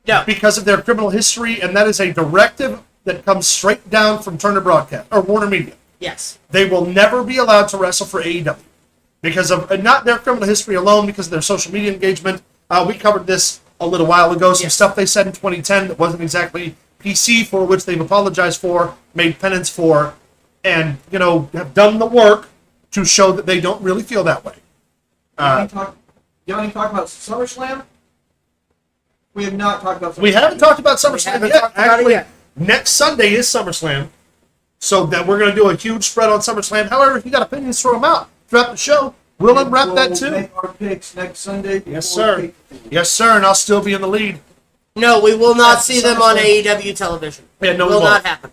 Speaker 2: No.
Speaker 1: because of their criminal history, and that is a directive that comes straight down from Turner Broadcast, or Warner Media.
Speaker 2: Yes.
Speaker 1: They will never be allowed to wrestle for AEW because of not their criminal history alone, because of their social media engagement. We covered this a little while ago. Some
Speaker 2: Yeah.
Speaker 1: stuff they said in 2010 that wasn't exactly PC, for which they've apologized for, made penance for, and, have done the work to show that they don't really feel that way.
Speaker 3: Yanni talked about SummerSlam. We have not talked about SummerSlam.
Speaker 1: We haven't talked about SummerSlam
Speaker 2: haven't
Speaker 1: yet.
Speaker 2: talked about it
Speaker 1: Actually,
Speaker 2: yet.
Speaker 1: next Sunday is SummerSlam, so that we're going to do a huge spread on SummerSlam. However, if you got opinions, throw them out throughout the show. We'll unwrap that too.
Speaker 3: Make our picks next Sunday.
Speaker 1: Yes,
Speaker 3: before
Speaker 1: sir.
Speaker 3: pay-per-view.
Speaker 1: Yes, sir, and I'll still be in the lead.
Speaker 2: No, we will not
Speaker 3: That's
Speaker 2: see them on
Speaker 3: SummerSlam.
Speaker 2: AEW television.
Speaker 1: Yeah, no, we
Speaker 2: will
Speaker 1: won't.
Speaker 2: not happen.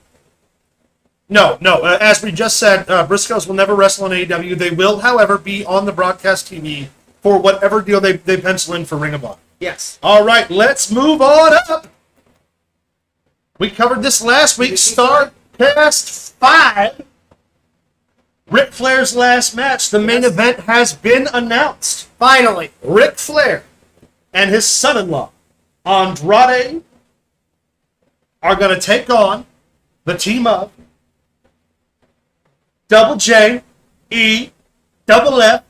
Speaker 1: No. As we just said, Briscoes will never wrestle on AEW. They will, however, be on the broadcast TV for whatever deal they pencil in for Ring of Honor.
Speaker 2: Yes.
Speaker 1: All right, let's move on up. We covered this last week. Starcast 5. Ric Flair's last match. The main event has been announced.
Speaker 2: Finally.
Speaker 1: Ric Flair and his son-in-law, Andrade, are going to take on the team of Double J, E, Double F,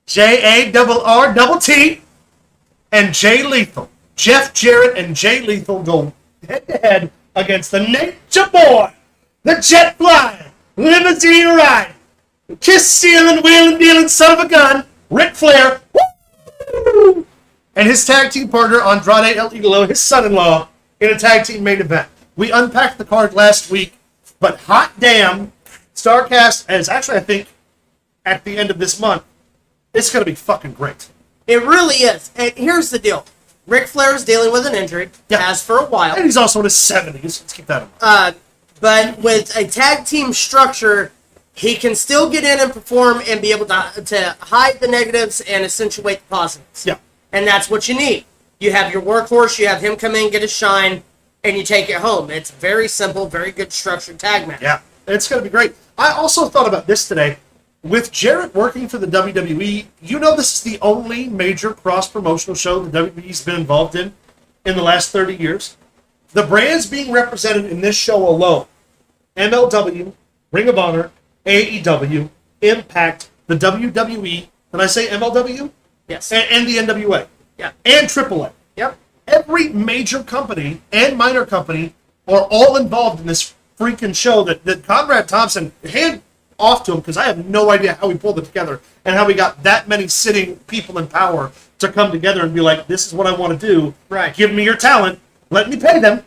Speaker 1: J A double R double T, and Jay Lethal. Jeff Jarrett and Jay Lethal go head-to-head against the Nature Boy, the jet flying, limousine ride, kiss stealing, wheeling dealing son of a gun, Ric Flair, woo! And his tag team partner Andrade El Idolo, his son-in-law, in a tag team main event. We unpacked the card last week, but hot damn, Starcast is actually, I think, at the end of this month, it's going to be fucking great.
Speaker 2: It really is. And here's the deal. Ric Flair is dealing with an injury,
Speaker 1: Yeah.
Speaker 2: has for a while.
Speaker 1: And he's also in his 70s. Let's keep that in mind.
Speaker 2: But with a tag team structure, he can still get in and perform and be able to hide the negatives and accentuate the positives.
Speaker 1: Yeah.
Speaker 2: And that's what you need. You have your workhorse, you have him come in, get his shine, and you take it home. It's very simple, very good structured tag match.
Speaker 1: Yeah. It's going to be great. I also thought about this today. With Jarrett working for the WWE, this is the only major cross-promotional show the WWE's been involved in the last 30 years. The brands being represented in this show alone, MLW, Ring of Honor, AEW, Impact, the WWE, and I say MLW?
Speaker 2: Yes.
Speaker 1: And the NWA.
Speaker 2: Yeah.
Speaker 1: And AAA.
Speaker 2: Yep.
Speaker 1: Every major company and minor company are all involved in this freaking show that Conrad Thompson, hand off to him, because I have no idea how he pulled it together and how we got that many sitting people in power to come together and be like, this is what I want to do.
Speaker 2: Right.
Speaker 1: Give me your talent. Let me pay them.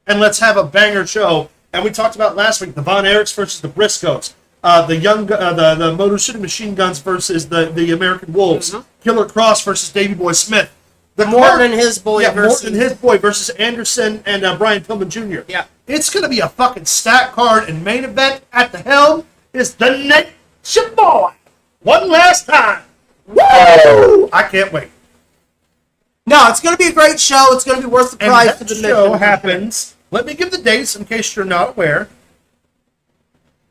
Speaker 1: And let's have a banger show. And we talked about last week, the Von Erichs versus the Briscoes. The Motor City Machine Guns versus the American Wolves.
Speaker 2: Mm-hmm.
Speaker 1: Killer Cross versus Davey Boy Smith. The
Speaker 2: Morton and his boy versus...
Speaker 1: Morton and his boy versus Anderson and Brian Pillman Jr.
Speaker 2: Yeah.
Speaker 1: It's going to be a fucking stack card, and main event at the helm is the Nature Boy. One last time. Woo! I can't wait.
Speaker 2: No, it's going to be a great show. It's going to be worth the
Speaker 1: And
Speaker 2: price
Speaker 1: that
Speaker 2: for the
Speaker 1: show
Speaker 2: admission.
Speaker 1: happens. Let me give the dates in case you're not aware.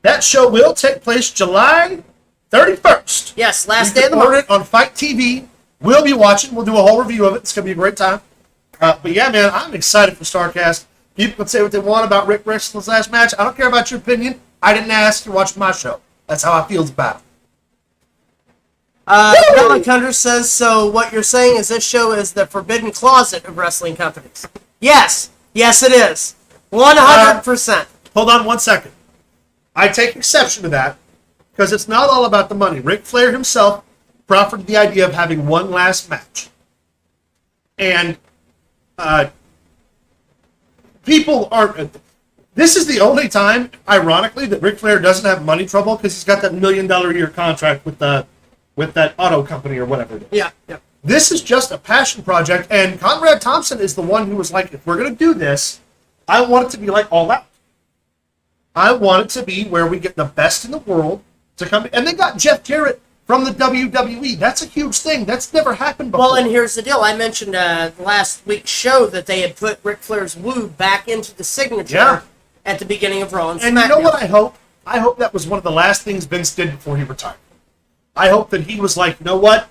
Speaker 1: That show will take place July 31st.
Speaker 2: Yes, last
Speaker 1: You
Speaker 2: day of the
Speaker 1: can order
Speaker 2: month.
Speaker 1: it on Fight TV. We'll be watching. We'll do a whole review of it. It's going to be a great time. But yeah, man, I'm excited for StarCast. People can say what they want about Rick Wrestler's last match. I don't care about your opinion. I didn't ask. You're watching my show. That's how I feel about it.
Speaker 2: Alan Cunder says, so what you're saying is this show is the forbidden closet of wrestling companies. Yes. Yes, it is. 100%.
Speaker 1: Hold on one second. I take exception to that because it's not all about the money. Ric Flair himself proffered the idea of having one last match. And people are... This is the only time, ironically, that Ric Flair doesn't have money trouble because he's got that $1 million a year contract with that auto company or whatever it is.
Speaker 2: Yeah. Yeah.
Speaker 1: This is just a passion project, and Conrad Thompson is the one who was like, if we're going to do this, I want it to be like All Out. I want it to be where we get the best in the world to come. And they got Jeff Jarrett from the WWE. That's a huge thing. That's never happened before.
Speaker 2: Well, and here's the deal. I mentioned last week's show that they had put Ric Flair's Woo back into the signature
Speaker 1: Yeah.
Speaker 2: at the beginning of Raw and
Speaker 1: And
Speaker 2: SmackDown.
Speaker 1: you know what I hope? I hope that was one of the last things Vince did before he retired. I hope that he was like, you know what?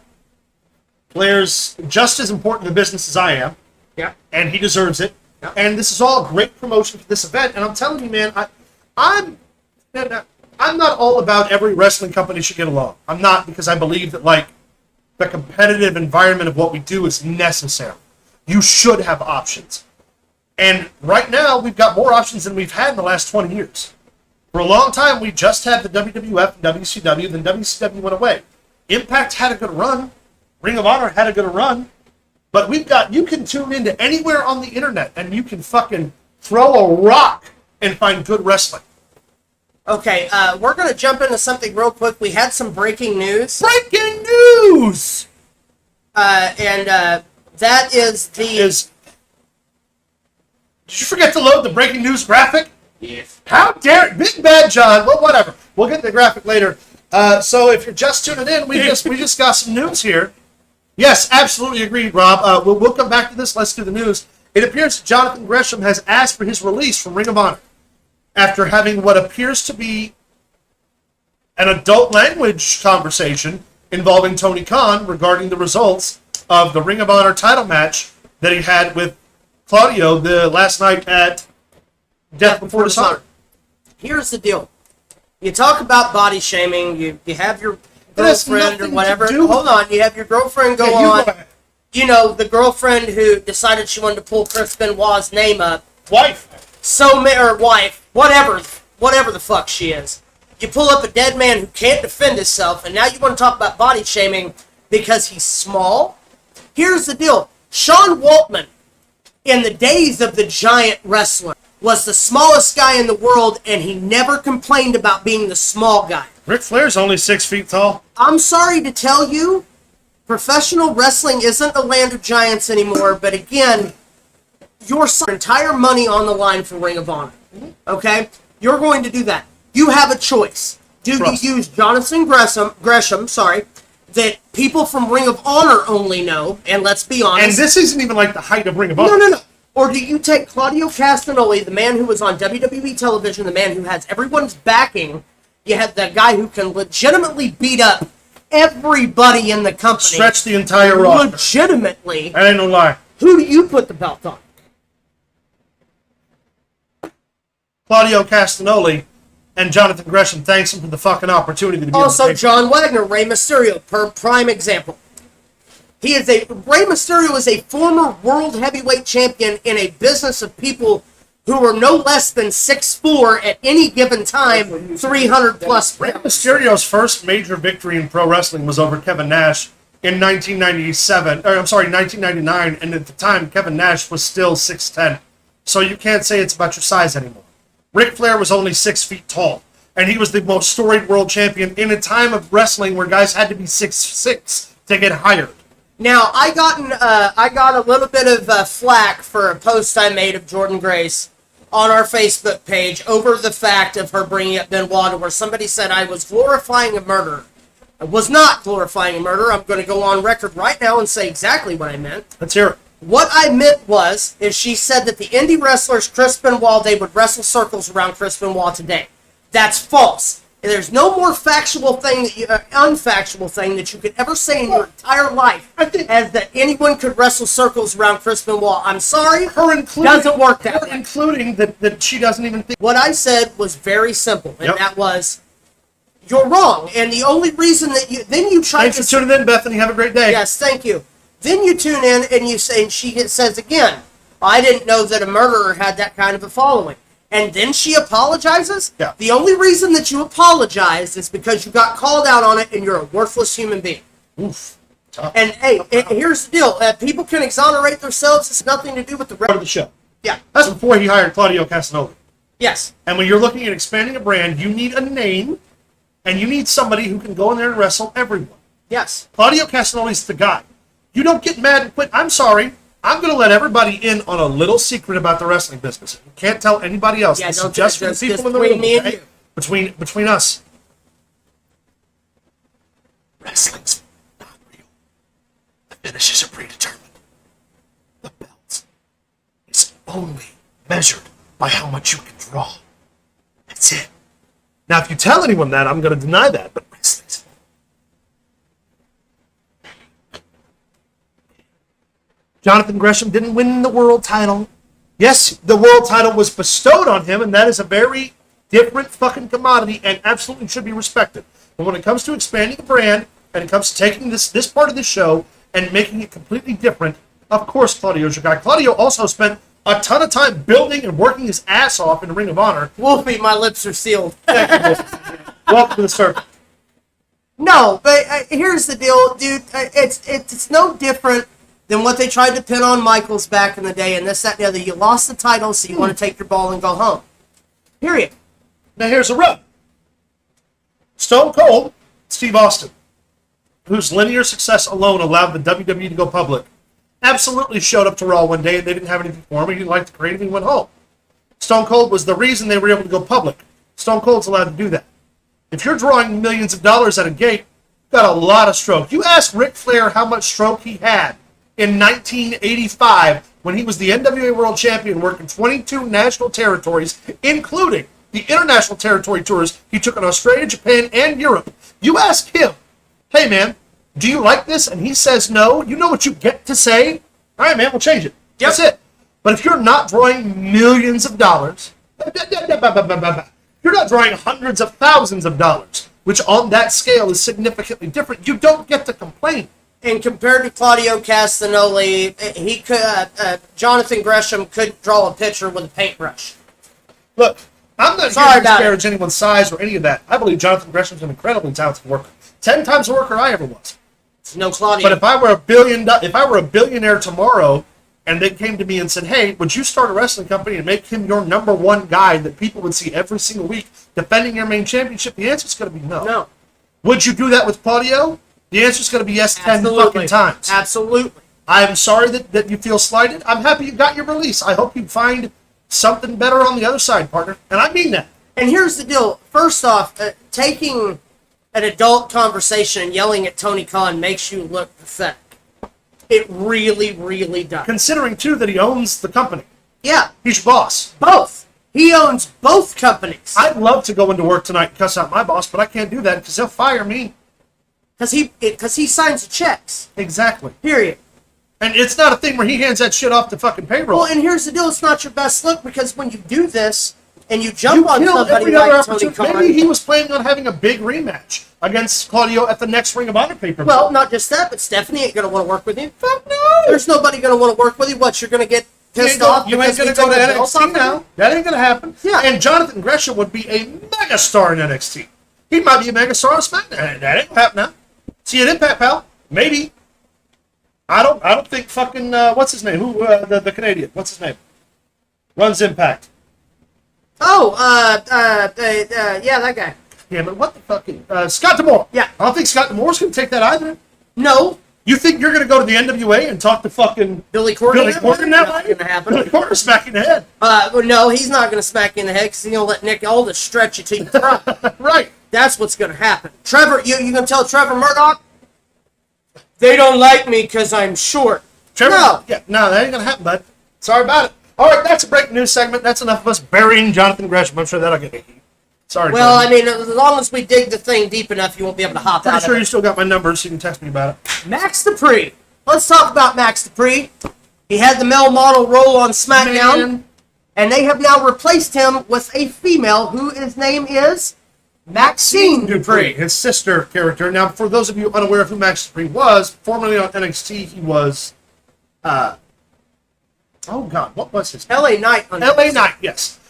Speaker 1: Flair's just as important to the business as I am.
Speaker 2: Yeah.
Speaker 1: And he deserves it.
Speaker 2: Yeah.
Speaker 1: And this is all great promotion for this event. And I'm telling you, man, I'm not all about every wrestling company should get along. I'm not, because I believe that, like, the competitive environment of what we do is necessary. You should have options. And right now, we've got more options than we've had in the last 20 years. For a long time, we just had the WWF and WCW, then WCW went away. Impact had a good run. Ring of Honor had a good run. But you can tune into anywhere on the internet and you can fucking throw a rock and find good wrestling.
Speaker 2: Okay, we're going to jump into something real quick. We had some breaking news.
Speaker 1: Breaking news!
Speaker 2: That is the...
Speaker 1: Did you forget to load the breaking news graphic?
Speaker 4: Yes.
Speaker 1: How dare Big Bad John? Well, whatever. We'll get the graphic later. So if you're just tuning in, we just got some news here. Yes, absolutely agreed, Rob. We'll come back to this. Let's do the news. It appears that Jonathan Gresham has asked for his release from Ring of Honor after having what appears to be an adult language conversation involving Tony Khan regarding the results of the Ring of Honor title match that he had with Claudio the last night at Death Before Dishonor.
Speaker 2: Here's the deal. You talk about body shaming. You have your girlfriend or whatever. Hold on. You have your girlfriend go on. You know, the girlfriend who decided she wanted to pull Chris Benoit's name up.
Speaker 1: Wife.
Speaker 2: Or wife. Whatever the fuck she is. You pull up a dead man who can't defend himself, and now you want to talk about body shaming because he's small? Here's the deal. Sean Waltman, in the days of the giant wrestler, was the smallest guy in the world, and he never complained about being the small guy.
Speaker 1: Ric Flair's only 6 feet tall.
Speaker 2: I'm sorry to tell you, professional wrestling isn't a land of giants anymore, but again, your entire money on the line for Ring of Honor. Okay? You're going to do that. You have a choice. Do you use Jonathan Gresham, that people from Ring of Honor only know, and let's be honest.
Speaker 1: And this isn't even like the height of Ring of Honor.
Speaker 2: No. Or do you take Claudio Castagnoli, the man who was on WWE television, the man who has everyone's backing, you have the guy who can legitimately beat up everybody in the company.
Speaker 1: Stretch the entire roster.
Speaker 2: Legitimately.
Speaker 1: I ain't no lie.
Speaker 2: Who do you put the belt on?
Speaker 1: Claudio Castagnoli and Jonathan Gresham thanks him for the fucking opportunity to be
Speaker 2: Also,
Speaker 1: on the
Speaker 2: John Wagner, Rey Mysterio, prime example. Rey Mysterio is a former world heavyweight champion in a business of people who are no less than 6'4" at any given time, 300 plus.
Speaker 1: Rey Mysterio's first major victory in pro wrestling was over Kevin Nash in 1999, and at the time, Kevin Nash was still 6'10". So you can't say it's about your size anymore. Ric Flair was only 6 feet tall, and he was the most storied world champion in a time of wrestling where guys had to be 6'6" to get hired.
Speaker 2: Now, I got a little bit of flack for a post I made of Jordan Grace on our Facebook page over the fact of her bringing up Benoit, where somebody said I was glorifying a murderer. I was not glorifying a murderer. I'm going to go on record right now and say exactly what I meant.
Speaker 1: Let's hear it.
Speaker 2: What I meant is she said that the indie wrestlers, Chris Benoit, they would wrestle circles around Chris Benoit today. That's false. And there's no more unfactual thing that you could ever say in your entire life as that anyone could wrestle circles around Chris Benoit. I'm sorry, doesn't work that way.
Speaker 1: Including that she doesn't even think.
Speaker 2: What I said was very simple, and that was, you're wrong. And the only reason that you try to...
Speaker 1: Thanks for tuning in, Bethany. Have a great day.
Speaker 2: Yes, thank you. Then you tune in and you say, and she says again, I didn't know that a murderer had that kind of a following. And then she apologizes?
Speaker 1: Yeah.
Speaker 2: The only reason that you apologized is because you got called out on it and you're a worthless human being.
Speaker 1: Oof. Tough.
Speaker 2: And hey, here's the deal. People can exonerate themselves. It's nothing to do with the
Speaker 1: Part of the show.
Speaker 2: Yeah.
Speaker 1: That's before he hired Claudio Castagnoli.
Speaker 2: Yes.
Speaker 1: And when you're looking at expanding a brand, you need a name, and you need somebody who can go in there and wrestle everyone.
Speaker 2: Yes.
Speaker 1: Claudio Castagnoli's the guy. You don't get mad and quit. I'm sorry. I'm going to let everybody in on a little secret about the wrestling business. You can't tell anybody else.
Speaker 2: Yeah,
Speaker 1: this
Speaker 2: no,
Speaker 1: is just for the people in the
Speaker 2: between
Speaker 1: room.
Speaker 2: me and
Speaker 1: Okay?
Speaker 2: you.
Speaker 1: Between us. Wrestling's not real. The finishes are predetermined. The belt is only measured by how much you can draw. That's it. Now, if you tell anyone that, I'm going to deny that, but wrestling's... Jonathan Gresham didn't win the world title. Yes, the world title was bestowed on him, and that is a very different fucking commodity and absolutely should be respected. But when it comes to expanding a brand, and it comes to taking this part of the show and making it completely different, Of course, Claudio's your guy. Claudio also spent a ton of time building and working his ass off in the Ring of Honor.
Speaker 2: Wolfie, my lips are sealed.
Speaker 1: Welcome to the circle.
Speaker 2: No, but here's the deal, dude. It's no different than what they tried to pin on Michaels back in the day, and this, that, and the other. You lost the title, so you want to take your ball and go home. Period.
Speaker 1: Now here's a rub. Stone Cold, Steve Austin, whose linear success alone allowed the WWE to go public, absolutely showed up to Raw one day and they didn't have anything for him. He didn't like the crane and he went home. Stone Cold was the reason they were able to go public. Stone Cold's allowed to do that. If you're drawing millions of dollars at a gate, you've got a lot of stroke. You ask Ric Flair how much stroke he had in 1985 when he was the NWA World Champion working 22 national territories, including the international territory tours he took in Australia, Japan, and Europe. You ask him, hey man, do you like this? And he says no. You know what you get to say? All right, man, we'll change it. That's it. But if you're not drawing millions of dollars, you're not drawing hundreds of thousands of dollars, which on that scale is significantly different. You don't get to complain.
Speaker 2: And compared to Claudio Castagnoli, he could, Jonathan Gresham couldn't draw a picture with a paintbrush.
Speaker 1: Look, I'm not here to disparage anyone's size or any of that. I believe Jonathan Gresham's an incredibly talented worker. 10 times the worker I ever was.
Speaker 2: No Claudio.
Speaker 1: But if I were a billionaire tomorrow, and they came to me and said, hey, would you start a wrestling company and make him your number one guy that people would see every single week defending your main championship? The answer's going to be no.
Speaker 2: No.
Speaker 1: Would you do that with Claudio? The answer's going to be yes, 10 fucking times.
Speaker 2: Absolutely.
Speaker 1: I'm sorry that you feel slighted. I'm happy you got your release. I hope you find something better on the other side, partner. And I mean that.
Speaker 2: And here's the deal. First off, taking an adult conversation and yelling at Tony Khan makes you look pathetic. It really, really does.
Speaker 1: Considering, too, that he owns the company.
Speaker 2: Yeah.
Speaker 1: He's your boss.
Speaker 2: Both. He owns both companies.
Speaker 1: I'd love to go into work tonight and cuss out my boss, but I can't do that because he'll fire me.
Speaker 2: Because he signs the checks.
Speaker 1: Exactly.
Speaker 2: Period.
Speaker 1: And it's not a thing where he hands that shit off to fucking payroll.
Speaker 2: Well, and here's the deal. It's not your best look because when you do this and you jump on somebody
Speaker 1: every other
Speaker 2: like Tony
Speaker 1: opportunity.
Speaker 2: Khan.
Speaker 1: Maybe he was planning on having a big rematch against Claudio at the next Ring of Honor pay-per-view.
Speaker 2: Well, not just that, but Stephanie ain't going to want to work with you.
Speaker 1: Fuck no.
Speaker 2: There's nobody going to want to work with you. What, you're going to get pissed off?
Speaker 1: You ain't going to go to NXT now. That ain't going to happen.
Speaker 2: Yeah.
Speaker 1: And Jonathan Gresham would be a megastar in NXT. He might be a megastar on SmackDown. That ain't going to happen now. See you at Impact, pal. Maybe. I don't think fucking, what's his name? Who, the Canadian. What's his name? Runs Impact.
Speaker 2: Oh, yeah, that guy.
Speaker 1: Yeah, but what the fucking, Scott D'Amore.
Speaker 2: Yeah.
Speaker 1: I don't think Scott D'Amore's going to take that either.
Speaker 2: No.
Speaker 1: You think you're going to go to the NWA and talk to fucking
Speaker 2: Billy Corgan?
Speaker 1: Billy Corgan that
Speaker 2: Not
Speaker 1: way?
Speaker 2: going to happen.
Speaker 1: Billy Corgan's back in the head.
Speaker 2: Well, no, he's not going to smack you in the head because he's going to let Nick Aldis stretch you till you throw.
Speaker 1: Right.
Speaker 2: That's what's going to happen. Trevor, you going to tell Trevor Murdoch? They don't like me because I'm short.
Speaker 1: Trevor,
Speaker 2: No.
Speaker 1: Yeah, no, that ain't going to happen, bud. Sorry about it. All right, that's a breaking news segment. That's enough of us burying Jonathan Gresham. I'm sure that'll get me. Sorry.
Speaker 2: Well,
Speaker 1: Trevor.
Speaker 2: I mean, as long as we dig the thing deep enough, you won't be able to hop
Speaker 1: Pretty
Speaker 2: out
Speaker 1: sure
Speaker 2: of
Speaker 1: you
Speaker 2: it.
Speaker 1: still got my number, so you can text me about it.
Speaker 2: Max Dupree. Let's talk about Max Dupree. He had the male model role on SmackDown,
Speaker 1: Man.
Speaker 2: and they have now replaced him with a female who his name is Maxine Dupree.
Speaker 1: His sister character. Now, for those of you unaware of who Max Dupree was, formerly on NXT, he was, oh God, what was his name?
Speaker 2: LA Knight.
Speaker 1: LA Knight, yes.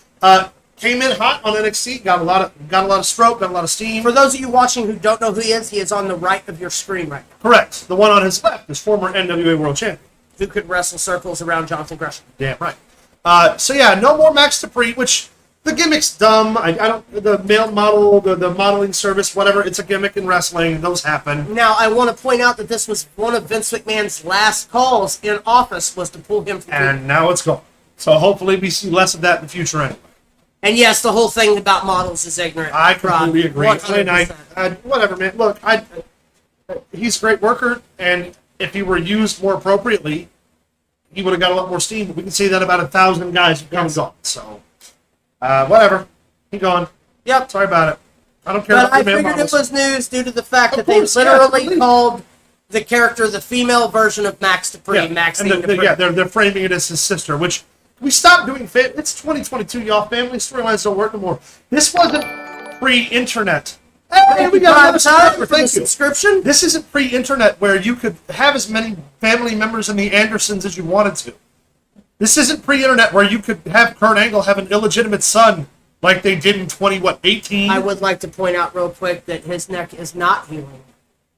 Speaker 1: Came in hot on NXT, got a lot of stroke, got a lot of steam.
Speaker 2: For those of you watching who don't know who he is on the right of your screen right now.
Speaker 1: Correct. The one on his left is former NWA World Champion.
Speaker 2: Who could wrestle circles around Jonathan Gresham.
Speaker 1: Damn right. So yeah, no more Max Dupree, which the gimmick's dumb. I don't, the male model, the modeling service, whatever, it's a gimmick in wrestling. Those happen.
Speaker 2: Now, I want to point out that this was one of Vince McMahon's last calls in office was to pull him from
Speaker 1: And now it's gone. So hopefully we see less of that in the future anyway.
Speaker 2: And yes, the whole thing about models is ignorant.
Speaker 1: I completely agree.
Speaker 2: 100%.
Speaker 1: Whatever, man. Look, he's a great worker, and if he were used more appropriately, he would have got a lot more steam. But we can say that about 1,000 guys who've come and gone. So, whatever. Keep going.
Speaker 2: Yep.
Speaker 1: Sorry about it. I don't care
Speaker 2: But
Speaker 1: about
Speaker 2: I
Speaker 1: the male
Speaker 2: figured
Speaker 1: models.
Speaker 2: it was news due to the fact
Speaker 1: Of
Speaker 2: that
Speaker 1: course,
Speaker 2: they
Speaker 1: yeah,
Speaker 2: literally
Speaker 1: absolutely.
Speaker 2: called the character the female version of Max Dupree, Maxine
Speaker 1: and
Speaker 2: Dupree.
Speaker 1: they're framing it as his sister, which we stopped doing it's 2022, y'all. Family storylines don't work no more. This wasn't pre-internet. Hey, we got another
Speaker 2: time
Speaker 1: subscriber.
Speaker 2: for the
Speaker 1: Thank you.
Speaker 2: subscription.
Speaker 1: This isn't pre-internet where you could have as many family members in the Andersons as you wanted to. This isn't pre-internet where you could have Kurt Angle have an illegitimate son like they did in 18?
Speaker 2: I would like to point out real quick that his neck is not healing,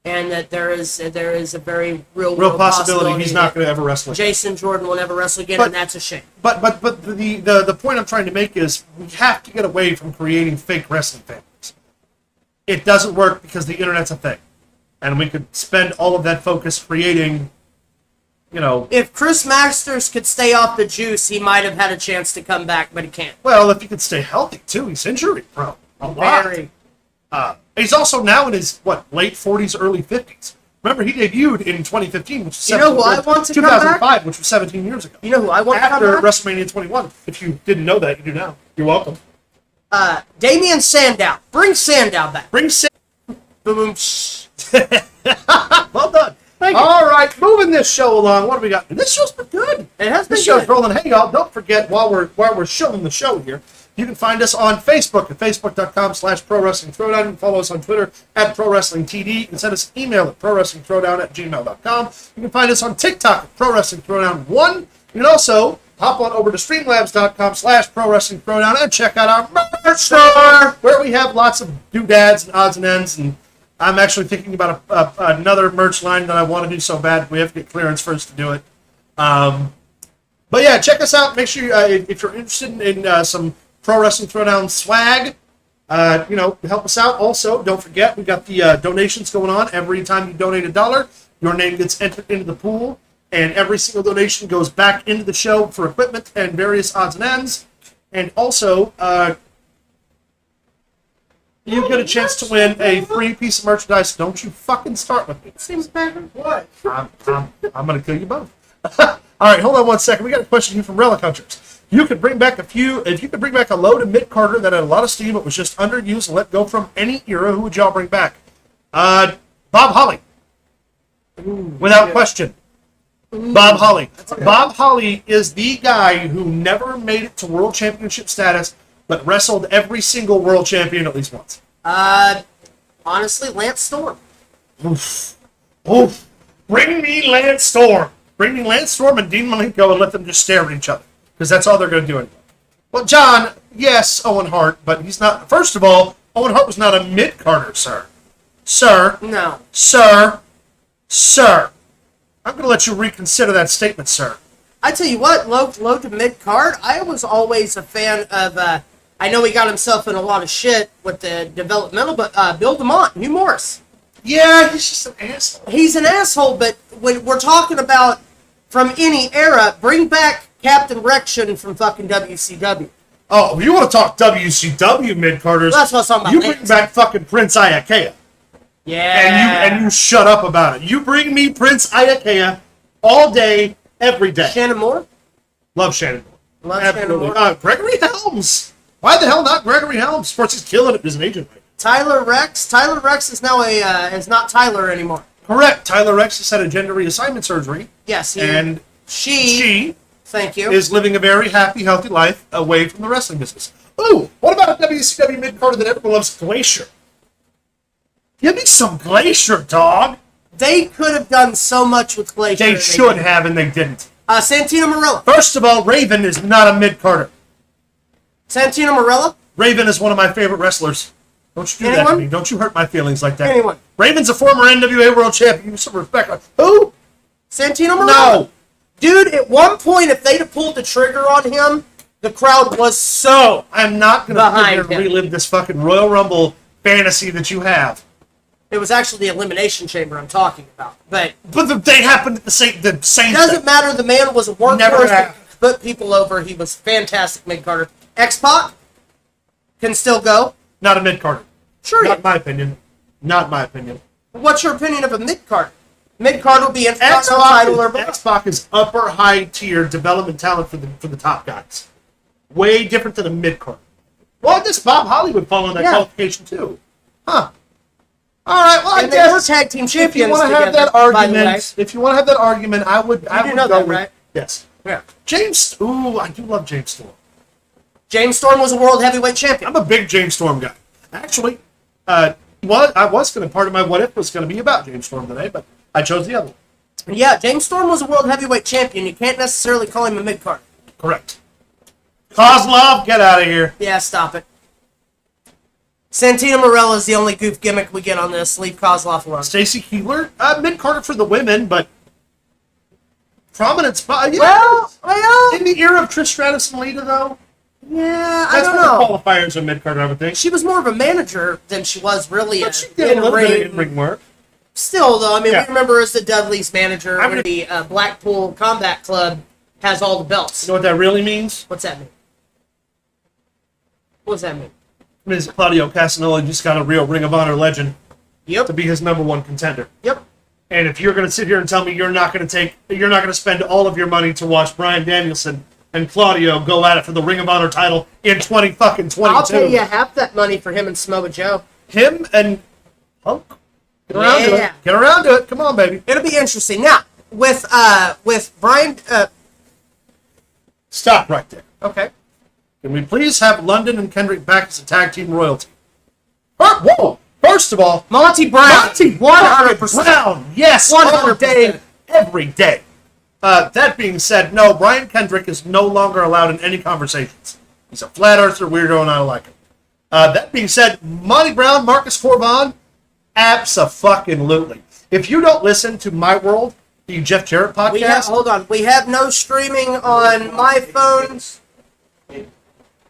Speaker 2: and that there is a very real
Speaker 1: possibility he's not going to ever wrestle again.
Speaker 2: Jason Jordan will never wrestle again,
Speaker 1: But-
Speaker 2: and that's a shame.
Speaker 1: But the point I'm trying to make is we have to get away from creating fake wrestling families. It doesn't work because the internet's a thing, and we could spend all of that focus creating,
Speaker 2: If Chris Masters could stay off the juice, he might have had a chance to come back, but he can't.
Speaker 1: well, if he could stay healthy too. He's injury prone a lot.
Speaker 2: Very.
Speaker 1: He's also now in his late 40s, early 50s. Remember, he debuted in 2015, which was
Speaker 2: You know who I want to come back?
Speaker 1: 2005, which was 17 years ago.
Speaker 2: You know who I want to come
Speaker 1: After
Speaker 2: back?
Speaker 1: WrestleMania 21. If you didn't know that, you do now. You're welcome.
Speaker 2: Damian Sandow. Bring Sandow back.
Speaker 1: Bring Sam.
Speaker 2: Boom, boom.
Speaker 1: Well done.
Speaker 2: Thank you.
Speaker 1: All right, moving this show along. What do we got? This show's been good.
Speaker 2: It has been
Speaker 1: This show's
Speaker 2: good.
Speaker 1: rolling. Hey, y'all, don't forget, while we're showing the show here, you can find us on Facebook at facebook.com/ProWrestlingThrowdown. You can follow us on Twitter at ProWrestlingTD. You can send us an email at ProWrestlingThrowdown@gmail.com. You can find us on TikTok at ProWrestlingThrowdown1. You can also hop on over to streamlabs.com/ProWrestlingThrowdown and check out our merch store, where we have lots of doodads and odds and ends. And I'm actually thinking about another merch line that I want to do so bad. We have to get clearance first to do it. But yeah, check us out. Make sure if you're interested in some Pro Wrestling Throwdown swag, help us out. Also, don't forget, we got the donations going on. Every time you donate $1, your name gets entered into the pool, and every single donation goes back into the show for equipment and various odds and ends. And also, you get a chance to win a free piece of merchandise. Don't you fucking start with me.
Speaker 2: Seems better.
Speaker 1: What? I'm going to kill you both. All right, hold on one second. We got a question here from Relic Hunters. If you could bring back a load of mid-carder that had a lot of steam but was just underused and let go from any era, who would y'all bring back? Bob Holly. Without question. Bob Holly. Bob Holly is the guy who never made it to world championship status, but wrestled every single world champion at least once.
Speaker 2: Honestly, Lance Storm.
Speaker 1: Oof. Oof. Bring me Lance Storm. Bring me Lance Storm and Dean Malenko and let them just stare at each other. Because that's all they're going to do anyway. Well, John, yes, Owen Hart, but he's not. First of all, Owen Hart was not a mid-carder, sir. Sir.
Speaker 2: No.
Speaker 1: Sir. Sir. I'm going to let you reconsider that statement, sir.
Speaker 2: I tell you what, low to mid card, I was always a fan of, I know he got himself in a lot of shit with the developmental, but Bill DeMont, Hugh Morris.
Speaker 1: Yeah, he's just an asshole.
Speaker 2: He's an asshole, but when we're talking about from any era, bring back Captain Rection from fucking WCW.
Speaker 1: Oh, you want to talk WCW mid-carders?
Speaker 2: That's what I'm talking about.
Speaker 1: You bring back fucking Prince Iakea.
Speaker 2: Yeah.
Speaker 1: And you shut up about it. You bring me Prince Iakea all day, every day.
Speaker 2: Shannon Moore?
Speaker 1: Love Shannon Moore.
Speaker 2: Love Shannon Moore.
Speaker 1: Gregory Helms. Why the hell not Gregory Helms? Of course, he's killing it as an agent.
Speaker 2: Tyler Rex. Tyler Rex is now is not Tyler anymore.
Speaker 1: Correct. Tyler Rex has had a gender reassignment surgery.
Speaker 2: Yes.
Speaker 1: And
Speaker 2: she. Thank you.
Speaker 1: Is living a very happy, healthy life away from the wrestling business. Ooh, what about a WCW mid-carder that everyone loves, Glacier? Give me some Glacier, dog.
Speaker 2: They could have done so much with Glacier.
Speaker 1: They should have, and they didn't.
Speaker 2: Santino Marella.
Speaker 1: First of all, Raven is not a mid-carder.
Speaker 2: Santino Marella?
Speaker 1: Raven is one of my favorite wrestlers. Don't you do that to me. Don't you hurt my feelings like that.
Speaker 2: Anyone?
Speaker 1: Raven's a former NWA World Champion. Give me some respect. Who?
Speaker 2: Santino Marella.
Speaker 1: No.
Speaker 2: Dude, at one point, if they'd have pulled the trigger on him, the crowd was so
Speaker 1: I'm not going to relive this fucking Royal Rumble fantasy that you have.
Speaker 2: It was actually the Elimination Chamber I'm talking about. But
Speaker 1: they happened at the same
Speaker 2: it doesn't
Speaker 1: thing.
Speaker 2: matter. The man was a
Speaker 1: Never
Speaker 2: workhorse
Speaker 1: have.
Speaker 2: that put people over. He was fantastic mid-carder. X-Pac can still go.
Speaker 1: Not a mid-carder.
Speaker 2: Sure.
Speaker 1: Not my opinion. Not my opinion.
Speaker 2: What's your opinion of a mid-carder? Mid-carder will be Intercontinental title or both.
Speaker 1: X-Pac is upper high tier development talent for the top guys. Way different than a mid-carder. Well, I guess Bob Holly would fall in that qualification too. Huh. All right, well, I
Speaker 2: And
Speaker 1: guess
Speaker 2: they were tag team champions
Speaker 1: if you want to
Speaker 2: together,
Speaker 1: have that
Speaker 2: by the
Speaker 1: argument,
Speaker 2: way.
Speaker 1: if you want to have that argument, I would. I
Speaker 2: do
Speaker 1: would
Speaker 2: know
Speaker 1: go
Speaker 2: that,
Speaker 1: with,
Speaker 2: right?
Speaker 1: Yes.
Speaker 2: Yeah.
Speaker 1: James. Ooh, I do love James Storm.
Speaker 2: James Storm was a world heavyweight champion.
Speaker 1: I'm a big James Storm guy. Actually, I was going to, part of my what if was going to be about James Storm today, but I chose the other one.
Speaker 2: Yeah, James Storm was a world heavyweight champion. You can't necessarily call him a mid-card.
Speaker 1: Correct. Kozlov, get out of here.
Speaker 2: Yeah, stop it. Santina Morella is the only goof gimmick we get on this. Leave Kozlov alone.
Speaker 1: Stacy Keibler, mid-carder for the women, but prominent spot. Yeah.
Speaker 2: Well,
Speaker 1: In the era of Trish Stratus and Lita, though,
Speaker 2: yeah, I
Speaker 1: that's
Speaker 2: don't
Speaker 1: what
Speaker 2: know.
Speaker 1: the qualifiers are mid-carder, I would think.
Speaker 2: She was more of a manager than she was really
Speaker 1: But she did a little bit of in-ring work.
Speaker 2: Still, though, I mean,
Speaker 1: Yeah.
Speaker 2: we remember as the Dudley's manager,
Speaker 1: I mean-
Speaker 2: the Blackpool Combat Club has all the belts.
Speaker 1: You know what that really means?
Speaker 2: What's that mean? What does that mean?
Speaker 1: It means Claudio Castagnoli just got a real Ring of Honor legend
Speaker 2: Yep.
Speaker 1: to be his #1 contender.
Speaker 2: Yep.
Speaker 1: And if you're going to sit here and tell me you're not going to spend all of your money to watch Bryan Danielson and Claudio go at it for the Ring of Honor title in 2022,
Speaker 2: I'll pay you half that money for him and Samoa Joe.
Speaker 1: him and Punk, get around to
Speaker 2: Yeah.
Speaker 1: it. Get around to it. Come on, baby.
Speaker 2: It'll be interesting. Now, with Brian.
Speaker 1: Stop right there.
Speaker 2: Okay.
Speaker 1: Can we please have London and Kendrick back as a tag team royalty? Whoa! First of all,
Speaker 2: Monty Brown. 100%.
Speaker 1: Brown. Yes,
Speaker 2: 100%.
Speaker 1: every day. That being said, no, Brian Kendrick is no longer allowed in any conversations. He's a flat earther weirdo, and I don't like him. That being said, Monty Brown, Marcus Corban, abso-fucking-lutely. If you don't listen to My World, the Jeff Jarrett podcast,
Speaker 2: Hold on. We have no streaming on my phones.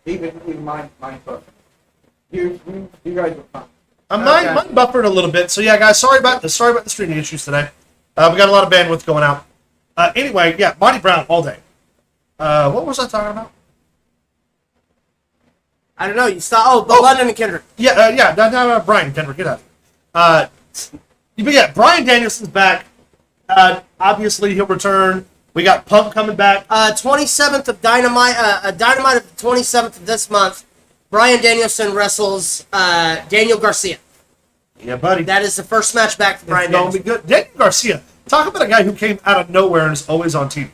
Speaker 3: Even my phone. You guys are fine.
Speaker 1: mine buffered a little bit. So yeah, guys, sorry about the streaming issues today. We got a lot of bandwidth going out. Anyway, yeah, Monty Brown all day. What was I talking about?
Speaker 2: I don't know. You saw. London and Kendrick.
Speaker 1: No, Brian Kendrick, get out of here. But yeah, Bryan Danielson's back. Obviously, he'll return. We got Punk coming back.
Speaker 2: 27th of Dynamite. Dynamite of the 27th of this month. Brian Danielson wrestles Daniel Garcia.
Speaker 1: Yeah, buddy.
Speaker 2: That is the first match back for Brian
Speaker 1: It's going to
Speaker 2: Danielson.
Speaker 1: be good. Daniel Garcia. Talk about a guy who came out of nowhere and is always on TV.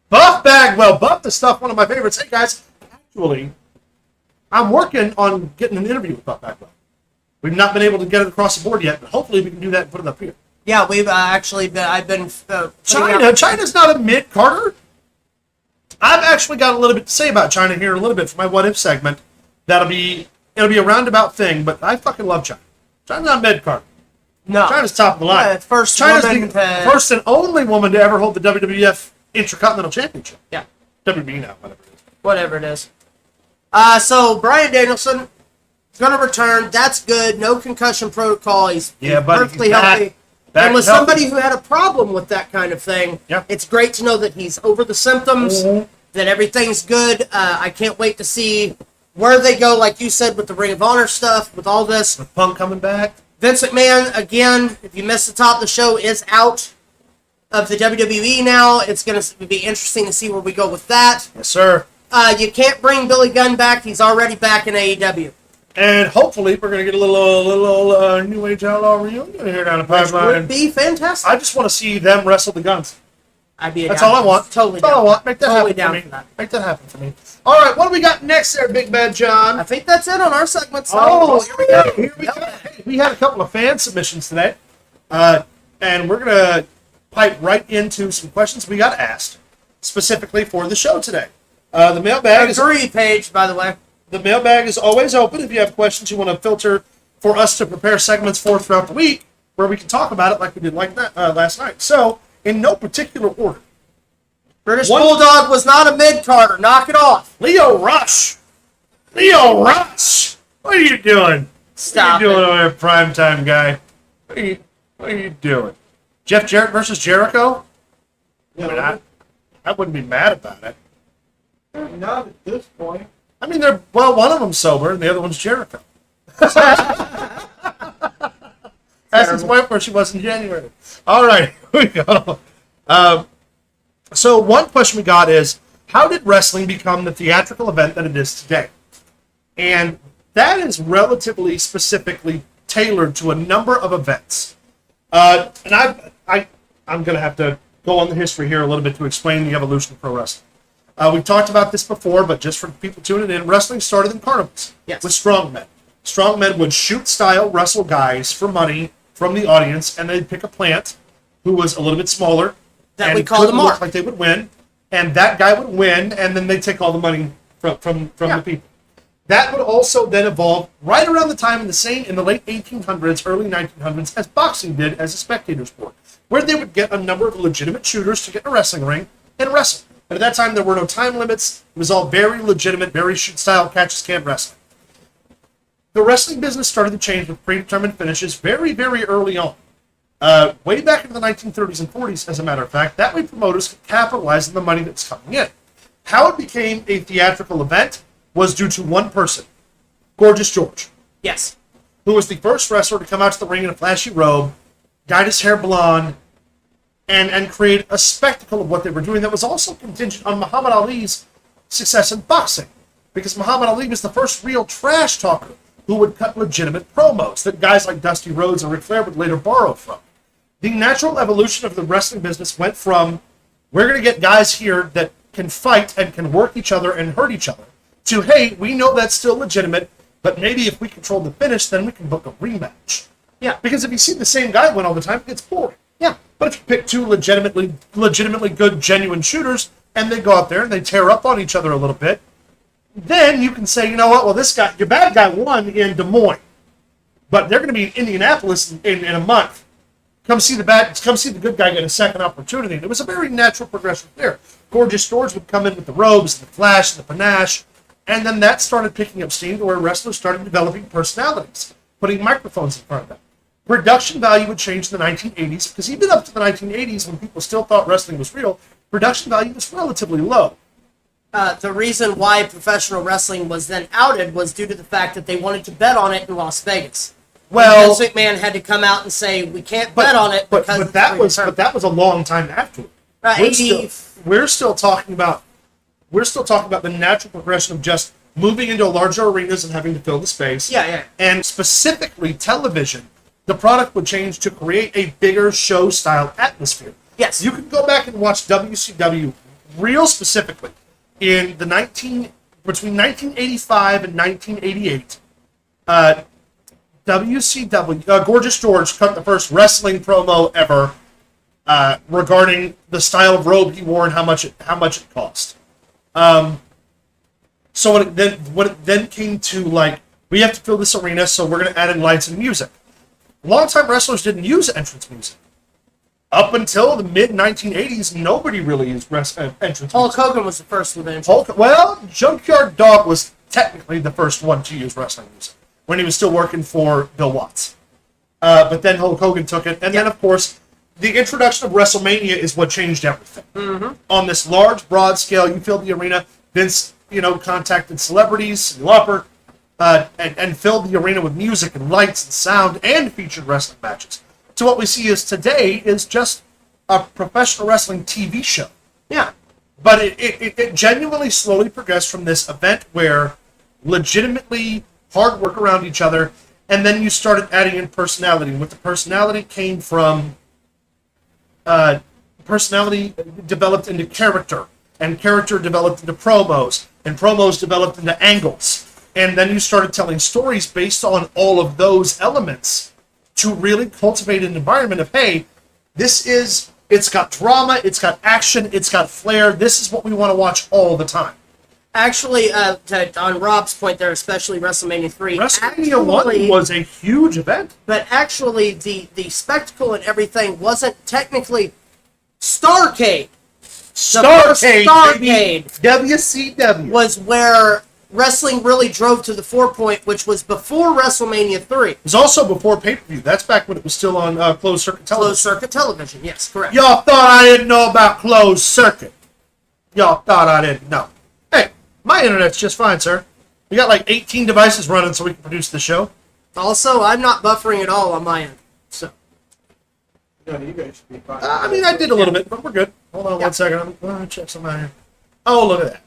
Speaker 1: Buff Bagwell. Buff the Stuff, one of my favorites. Hey, guys. Actually, I'm working on getting an interview with Buff Bagwell. We've not been able to get it across the board yet, but hopefully we can do that and put it up here.
Speaker 2: Yeah, we've actually been. I've been.
Speaker 1: China's not a mid-carder. I've actually got a little bit to say about China here, a little bit for my what if segment. It'll be a roundabout thing, but I fucking love China. China's not mid-carder.
Speaker 2: No.
Speaker 1: China's top of the line.
Speaker 2: Yeah, first
Speaker 1: China's
Speaker 2: woman
Speaker 1: the
Speaker 2: to-
Speaker 1: first and only woman to ever hold the WWF Intercontinental Championship.
Speaker 2: Yeah.
Speaker 1: WB now, whatever it is.
Speaker 2: Whatever it is. So Brian Danielson is going to return. That's good. No concussion protocol. He's perfectly
Speaker 1: he's back.
Speaker 2: healthy.
Speaker 1: Back
Speaker 2: And with
Speaker 1: healthy.
Speaker 2: somebody who had a problem with that kind of thing,
Speaker 1: Yeah.
Speaker 2: it's great to know that he's over the symptoms,
Speaker 1: Mhm.
Speaker 2: that everything's good. I can't wait to see where they go, like you said, with the Ring of Honor stuff, with all this.
Speaker 1: With Punk coming back.
Speaker 2: Vince McMahon, again, if you missed the top of the show, is out of the WWE now. It's going to be interesting to see where we go with that.
Speaker 1: Yes, sir.
Speaker 2: You can't bring Billy Gunn back. He's already back in AEW.
Speaker 1: And hopefully we're going to get a little New Age Outlaw reunion here down the
Speaker 2: Which would
Speaker 1: pipeline.
Speaker 2: be fantastic.
Speaker 1: I just want to see them wrestle the Guns.
Speaker 2: I'd be
Speaker 1: That's all I want.
Speaker 2: Totally
Speaker 1: That's all I
Speaker 2: down.
Speaker 1: want. Make that
Speaker 2: Totally
Speaker 1: happen
Speaker 2: down
Speaker 1: for me.
Speaker 2: for that.
Speaker 1: Make that happen for me. All right, what do we got next there, Big Bad John?
Speaker 2: I think that's it on our segment. So
Speaker 1: Here we go. Hey, we had a couple of fan submissions today, and we're gonna pipe right into some questions we got asked specifically for the show today. The mailbag is
Speaker 2: page, by the way.
Speaker 1: the mailbag is always open. If you have questions you want to filter for us to prepare segments for throughout the week, where we can talk about it like we did like that last night. So, in no particular order,
Speaker 2: British Bulldog was not a mid-carder. Knock it off.
Speaker 1: Leo Rush. Leo Rush. What are you doing?
Speaker 2: Stop
Speaker 1: What are you doing
Speaker 2: it.
Speaker 1: over there, primetime guy? What are you doing? Jeff Jarrett versus Jericho? I mean, I wouldn't be mad about it.
Speaker 3: Not at this point.
Speaker 1: I mean, one of them's sober and the other one's Jericho. Ask his wife where she was in January. All right, here we go. So one question we got is, how did wrestling become the theatrical event that it is today? And that is relatively specifically tailored to a number of events. And I'm going to have to go on the history here a little bit to explain the evolution of pro wrestling. We've talked about this before, but just for people tuning in, wrestling started in carnivals
Speaker 2: Yes.
Speaker 1: with strongmen. Strongmen would shoot-style wrestle guys for money from the audience, and they'd pick a plant who was a little bit smaller.
Speaker 2: That
Speaker 1: and
Speaker 2: we call the
Speaker 1: couldn't look
Speaker 2: mark.
Speaker 1: like they would win, and that guy would win, and then they'd take all the money from the people. That would also then evolve right around the time in the late 1800s, early 1900s, as boxing did as a spectator sport, where they would get a number of legitimate shooters to get in a wrestling ring and wrestle. But at that time, there were no time limits. It was all very legitimate, very shoot-style, catch-as-can wrestling. The wrestling business started to change with predetermined finishes very, very early on. Way back into the 1930s and 40s, as a matter of fact, that way promoters could capitalize on the money that's coming in. How it became a theatrical event was due to one person, Gorgeous George,
Speaker 2: Yes.
Speaker 1: who was the first wrestler to come out to the ring in a flashy robe, dyed his hair blonde, and create a spectacle of what they were doing that was also contingent on Muhammad Ali's success in boxing. Because Muhammad Ali was the first real trash talker who would cut legitimate promos that guys like Dusty Rhodes and Ric Flair would later borrow from. The natural evolution of the wrestling business went from, we're going to get guys here that can fight and can work each other and hurt each other, to, hey, we know that's still legitimate, but maybe if we control the finish, then we can book a rematch.
Speaker 2: Yeah.
Speaker 1: Because if you see the same guy win all the time, it gets boring.
Speaker 2: Yeah.
Speaker 1: But if you pick two legitimately good, genuine shooters, and they go out there and they tear up on each other a little bit, then you can say, you know what, well, this guy, your bad guy won in Des Moines, but they're going to be in Indianapolis in a month. Come see the good guy get a second opportunity. And it was a very natural progression there. Gorgeous George would come in with the robes, the flash, the panache, and then that started picking up steam to where wrestlers started developing personalities, putting microphones in front of them. Production value would change in the 1980s, because even up to the 1980s, when people still thought wrestling was real, production value was relatively low.
Speaker 2: The reason why professional wrestling was then outed was due to the fact that they wanted to bet on it in Las Vegas.
Speaker 1: Well,
Speaker 2: Vince McMahon had to come out and say, we can't bet on it because
Speaker 1: but that was a long time afterward. We're still talking about the natural progression of just moving into larger arenas and having to fill the space.
Speaker 2: Yeah.
Speaker 1: And specifically television, the product would change to create a bigger show-style atmosphere.
Speaker 2: Yes.
Speaker 1: You can go back and watch WCW real specifically in between 1985 and 1988. WCW, Gorgeous George cut the first wrestling promo ever regarding the style of robe he wore and how much it cost. So when it then came to, like, we have to fill this arena, so we're going to add in lights and music. Longtime wrestlers didn't use entrance music. Up until the mid-1980s, nobody really used entrance music.
Speaker 2: Hulk Hogan was the first one to
Speaker 1: Junkyard Dog was technically the first one to use wrestling music when he was still working for Bill Watts. But then Hulk Hogan took it, and then, of course, the introduction of WrestleMania is what changed everything.
Speaker 2: Mm-hmm.
Speaker 1: On this large, broad scale, you filled the arena. Vince, contacted celebrities, Lauper, and filled the arena with music and lights and sound and featured wrestling matches. So what we see is today is just a professional wrestling TV show.
Speaker 2: Yeah.
Speaker 1: But it genuinely slowly progressed from this event where legitimately hard work around each other, and then you started adding in personality. With the personality came from personality developed into character, and character developed into promos, and promos developed into angles. And then you started telling stories based on all of those elements to really cultivate an environment of, hey, it's got drama, it's got action, it's got flair. This is what we want to watch all the time.
Speaker 2: Actually, on Rob's point there, especially WrestleMania 3.
Speaker 1: WrestleMania 1 was a huge event.
Speaker 2: But actually, the spectacle and everything wasn't technically Starrcade.
Speaker 1: Starrcade, WCW.
Speaker 2: Was where wrestling really drove to the forepoint, which was before WrestleMania 3.
Speaker 1: It was also before pay-per-view. That's back when it was still on closed circuit television.
Speaker 2: Closed circuit television, yes, correct.
Speaker 1: Y'all thought I didn't know about closed circuit. Y'all thought I didn't know. Hey, my internet's just fine, sir. We got like 18 devices running so we can produce the show.
Speaker 2: Also, I'm not buffering at all on my end. So,
Speaker 3: You guys should be fine.
Speaker 1: I did a little bit, but we're good. Hold on 1 second. I'm going to check something out here. Oh, look at that.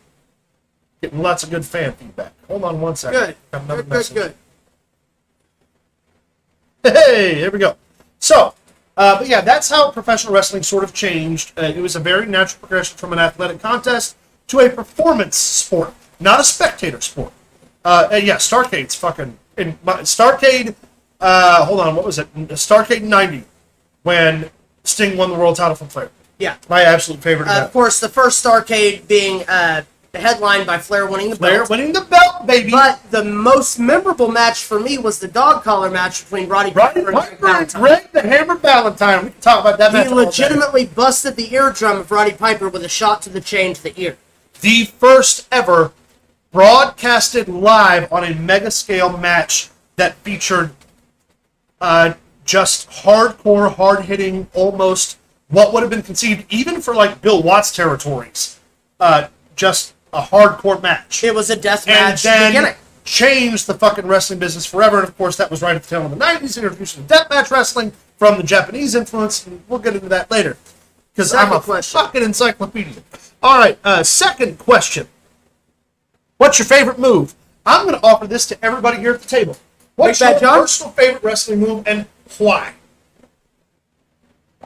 Speaker 1: Getting lots of good fan feedback. Hold on 1 second.
Speaker 2: good.
Speaker 1: Got another
Speaker 2: Good.
Speaker 1: message. Hey, here we go. So, but yeah, that's how professional wrestling sort of changed. It was a very natural progression from an athletic contest to a performance sport, not a spectator sport. Yeah, Starrcade's fucking in Starrcade. Hold on, what was it? Starrcade '90, when Sting won the world title from Flair.
Speaker 2: Yeah.
Speaker 1: My absolute favorite.
Speaker 2: Of course, the first Starrcade being headlined by Flair winning the
Speaker 1: Flair
Speaker 2: belt.
Speaker 1: winning the belt, baby.
Speaker 2: But the most memorable match for me was the dog collar match between Roddy Piper and Greg
Speaker 1: and Greg the Hammer Valentine. We can talk about that match.
Speaker 2: He legitimately busted the eardrum of Roddy Piper with a shot to the chain to the ear.
Speaker 1: The first ever broadcasted live on a mega scale match that featured just hardcore, hard hitting, almost what would have been conceived even for like Bill Watts territories. Just a hardcore match.
Speaker 2: It was a death
Speaker 1: And
Speaker 2: match
Speaker 1: then
Speaker 2: beginning.
Speaker 1: changed the fucking wrestling business forever. And of course, that was right at the tail end of the 90s, introducing deathmatch wrestling from the Japanese influence. And we'll get into that later. Because I'm a fucking encyclopedia. All right, second question. What's your favorite move? I'm going to offer this to everybody here at the table. What's
Speaker 2: Big
Speaker 1: your
Speaker 2: Bad John?
Speaker 1: personal favorite wrestling move and why?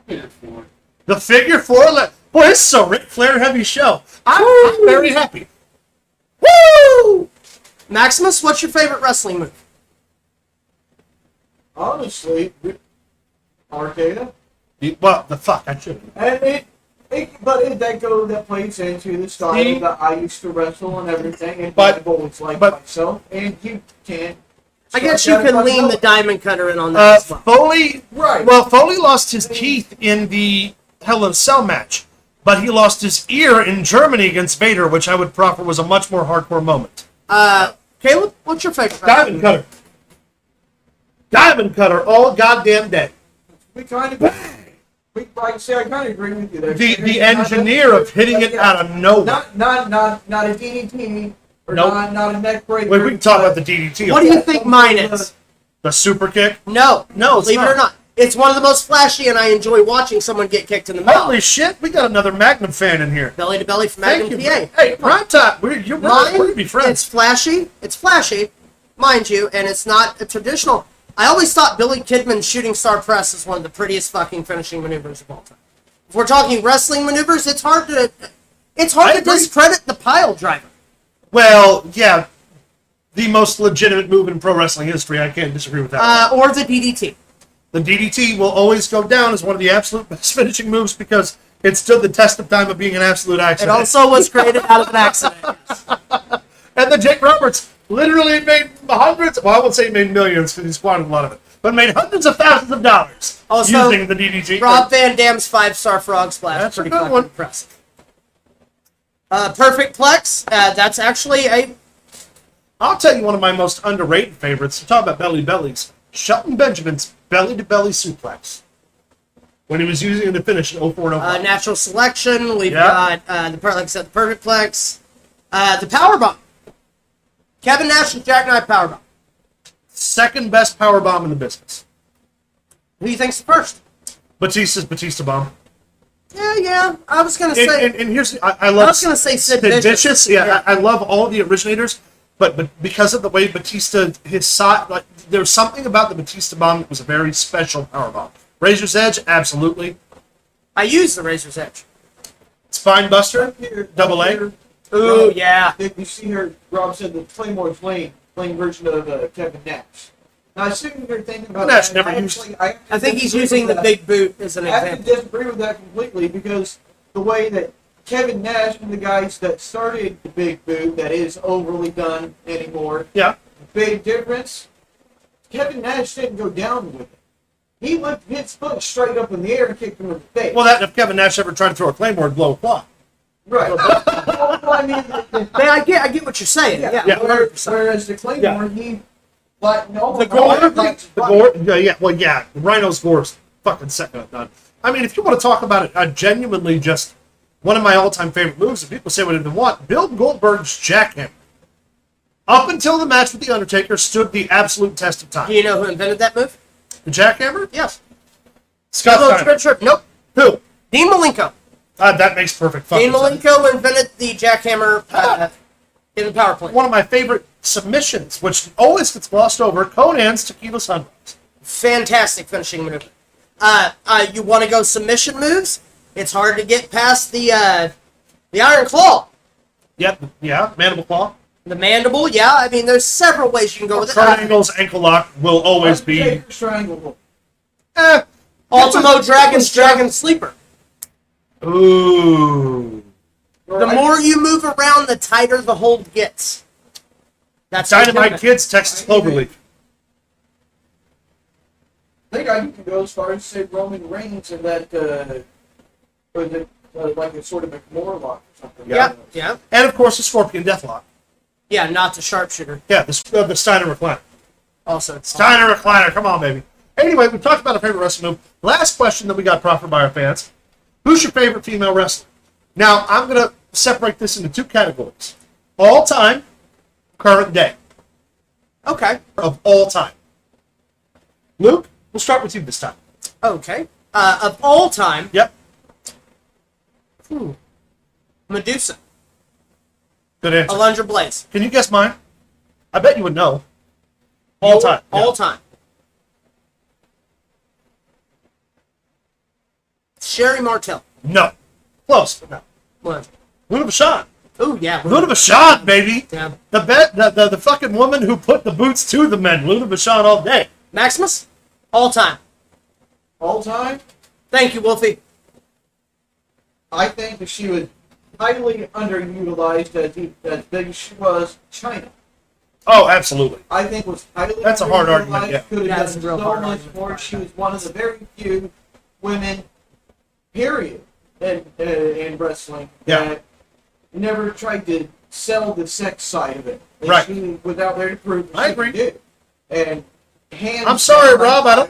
Speaker 1: The figure four. Boy, this is a Ric Flair heavy show. I'm very happy. Woo!
Speaker 2: Maximus, what's your favorite wrestling move?
Speaker 3: Honestly, Arcada.
Speaker 1: Well, the fuck, I should have.
Speaker 3: And that plays into the style that I used to wrestle and everything, and I've always liked myself. And you can't.
Speaker 2: I guess you can lean the diamond cutter in on that as well.
Speaker 1: Foley,
Speaker 3: Right.
Speaker 1: Well, Foley lost his teeth in the Hell in a Cell match, but he lost his ear in Germany against Vader, which I would proffer was a much more hardcore moment.
Speaker 2: Caleb, what's your favorite
Speaker 1: Diamond cutter. Diamond cutter all goddamn day.
Speaker 3: We kind of. I kind of agree with you there.
Speaker 1: The engineer of hitting it out of nowhere.
Speaker 3: Not a DDT or
Speaker 1: Nope.
Speaker 3: not a neck breaker.
Speaker 1: Wait, we can talk about the DDT.
Speaker 2: What do you think mine is?
Speaker 1: The super kick?
Speaker 2: No,
Speaker 1: No, it's
Speaker 2: believe it
Speaker 1: not.
Speaker 2: or not. It's one of the most flashy, and I enjoy watching someone get kicked in the mouth.
Speaker 1: Holy shit, we got another Magnum fan in here.
Speaker 2: Belly to belly from
Speaker 1: Thank
Speaker 2: Magnum
Speaker 1: you.
Speaker 2: PA.
Speaker 1: Hey, prime time. We're going to be friends.
Speaker 2: It's flashy. It's flashy, mind you, and it's not a traditional. I always thought Billy Kidman's shooting star press is one of the prettiest fucking finishing maneuvers of all time. If we're talking wrestling maneuvers, it's hard to
Speaker 1: agree.
Speaker 2: discredit the pile driver.
Speaker 1: Well, yeah, the most legitimate move in pro wrestling history. I can't disagree with that.
Speaker 2: Or the DDT.
Speaker 1: The DDT will always go down as one of the absolute best finishing moves because it stood the test of time of being an absolute
Speaker 2: It
Speaker 1: accident.
Speaker 2: also was created out of an accident.
Speaker 1: And then Jake Roberts literally made hundreds, well, I won't say he made millions because he squandered a lot of it, but made hundreds of thousands of dollars
Speaker 2: Also,
Speaker 1: using the DDT.
Speaker 2: Rob Van Dam's 5-star frog splash.
Speaker 1: That's a
Speaker 2: Pretty
Speaker 1: good
Speaker 2: fucking
Speaker 1: one.
Speaker 2: impressive. Perfect Plex. That's actually a...
Speaker 1: I'll tell you one of my most underrated favorites. Talk about belly bellies. Shelton Benjamin's belly-to-belly suplex. When he was using it to finish an 04 and 05.
Speaker 2: Natural selection. We've
Speaker 1: Yeah.
Speaker 2: got, like I said, the Perfect Plex. The Powerbomb. Kevin Nash's Jackknife Powerbomb.
Speaker 1: Second best power bomb in the business.
Speaker 2: Who do you think's the first?
Speaker 1: Batista's Batista bomb.
Speaker 2: Yeah. I was going to say...
Speaker 1: And here's I love.
Speaker 2: I was gonna say Sid Vicious.
Speaker 1: Yeah,
Speaker 2: Yeah.
Speaker 1: I love all the originators, but because of the way Batista, his side, like there's something about the Batista bomb that was a very special power bomb. Razor's Edge, absolutely.
Speaker 2: I use the Razor's Edge.
Speaker 1: Spine Buster, double A.
Speaker 2: Ooh, yeah.
Speaker 3: You see here, Rob said the Claymore's lane version of Kevin Nash. Now, I'm sitting here thinking about
Speaker 1: Nash
Speaker 3: that.
Speaker 1: never used-
Speaker 2: I think he's using the big boot as an
Speaker 3: I have to
Speaker 2: example.
Speaker 3: disagree with that completely because the way that Kevin Nash and the guys that started the big boot that is overly done anymore,
Speaker 1: Yeah.
Speaker 3: big difference. Kevin Nash didn't go down with it. He lifted his foot straight up in the air and kicked him in the face.
Speaker 1: Well, that if Kevin Nash ever tried to throw a Claymore, it'd blow a quad.
Speaker 3: Right. Well, I mean,
Speaker 2: Man, I get what you're saying. Yeah,
Speaker 1: Yeah.
Speaker 2: 100%.
Speaker 3: Whereas the Claymore, he like no
Speaker 1: The gore, the Rhino's gore is fucking second to none. I mean, if you want to talk about it, genuinely just one of my all-time favorite moves, and people say what they want, Bill Goldberg's jackhammer. Up until the match with The Undertaker, stood the absolute test of
Speaker 2: Do
Speaker 1: time.
Speaker 2: you know who invented that move?
Speaker 1: The jackhammer?
Speaker 2: Yes.
Speaker 1: Scott
Speaker 2: Hello,
Speaker 1: Steiner.
Speaker 2: Trip. Nope.
Speaker 1: Who?
Speaker 2: Dean Malenko.
Speaker 1: That makes perfect fucking
Speaker 2: Dean
Speaker 1: sense.
Speaker 2: Malenko invented the jackhammer in the power play.
Speaker 1: One of my favorite submissions, which always gets glossed over, Conan's Tequila Sunrise.
Speaker 2: Fantastic finishing maneuver. You want to go submission moves? It's hard to get past the Iron Claw.
Speaker 1: Yep, yeah, Mandible Claw.
Speaker 2: The mandible, yeah. I mean, there's several ways you can go with
Speaker 1: Kurt
Speaker 2: it.
Speaker 1: Angle's ankle lock will always be.
Speaker 3: Undertaker's triangle.
Speaker 2: Ultimo Dragon's Dragon Sleeper.
Speaker 1: Ooh.
Speaker 2: The more you move around, the tighter the hold gets. That's
Speaker 1: Dynamite Kids, Texas Cloverleaf.
Speaker 3: I think I can go as far as say Roman Reigns and that, like a sort of McMahon lock or something.
Speaker 2: Yeah.
Speaker 1: And of course, the Scorpion Deathlock.
Speaker 2: Yeah, not the sharpshooter.
Speaker 1: Yeah, the Steiner Recliner.
Speaker 2: Also, it's
Speaker 1: Steiner Recliner, come on, baby. Anyway, we talked about our favorite wrestling move. Last question that we got proffered by our fans. Who's your favorite female wrestler? Now, I'm going to separate this into two categories. All time, current day.
Speaker 2: okay.
Speaker 1: Of all time. Luke, we'll start with you this time.
Speaker 2: Okay. Of all time,
Speaker 1: Yep.
Speaker 2: Medusa,
Speaker 1: Good answer.
Speaker 2: Alundra Blaze.
Speaker 1: Can you guess mine? I bet you would know. All time.
Speaker 2: All
Speaker 1: Yeah.
Speaker 2: time. Sherry Martel.
Speaker 1: No. Close, but no.
Speaker 2: What?
Speaker 1: Luna Vachon.
Speaker 2: Oh yeah.
Speaker 1: Luna Vachon, baby.
Speaker 2: Yeah.
Speaker 1: The fucking woman who put the boots to the men. Luna Vachon all day.
Speaker 2: Maximus, all time.
Speaker 3: All time,
Speaker 2: Thank you, Wolfie.
Speaker 3: I think that she was highly underutilized as big as she was. China,
Speaker 1: Oh, absolutely.
Speaker 3: I think was highly
Speaker 1: That's a hard
Speaker 3: underutilized,
Speaker 1: argument, yeah.
Speaker 3: Could have
Speaker 2: That's a
Speaker 3: done
Speaker 2: real
Speaker 3: so
Speaker 2: hard
Speaker 3: much
Speaker 2: argument.
Speaker 3: more. She was one of the very few women, period, in wrestling
Speaker 1: Yeah.
Speaker 3: that never tried to sell the sex side of it. And
Speaker 1: Right.
Speaker 3: She was out there to prove that
Speaker 1: I
Speaker 3: she
Speaker 1: agree.
Speaker 3: could do it. And hands
Speaker 1: I'm sorry,
Speaker 3: down,
Speaker 1: Rob. I don't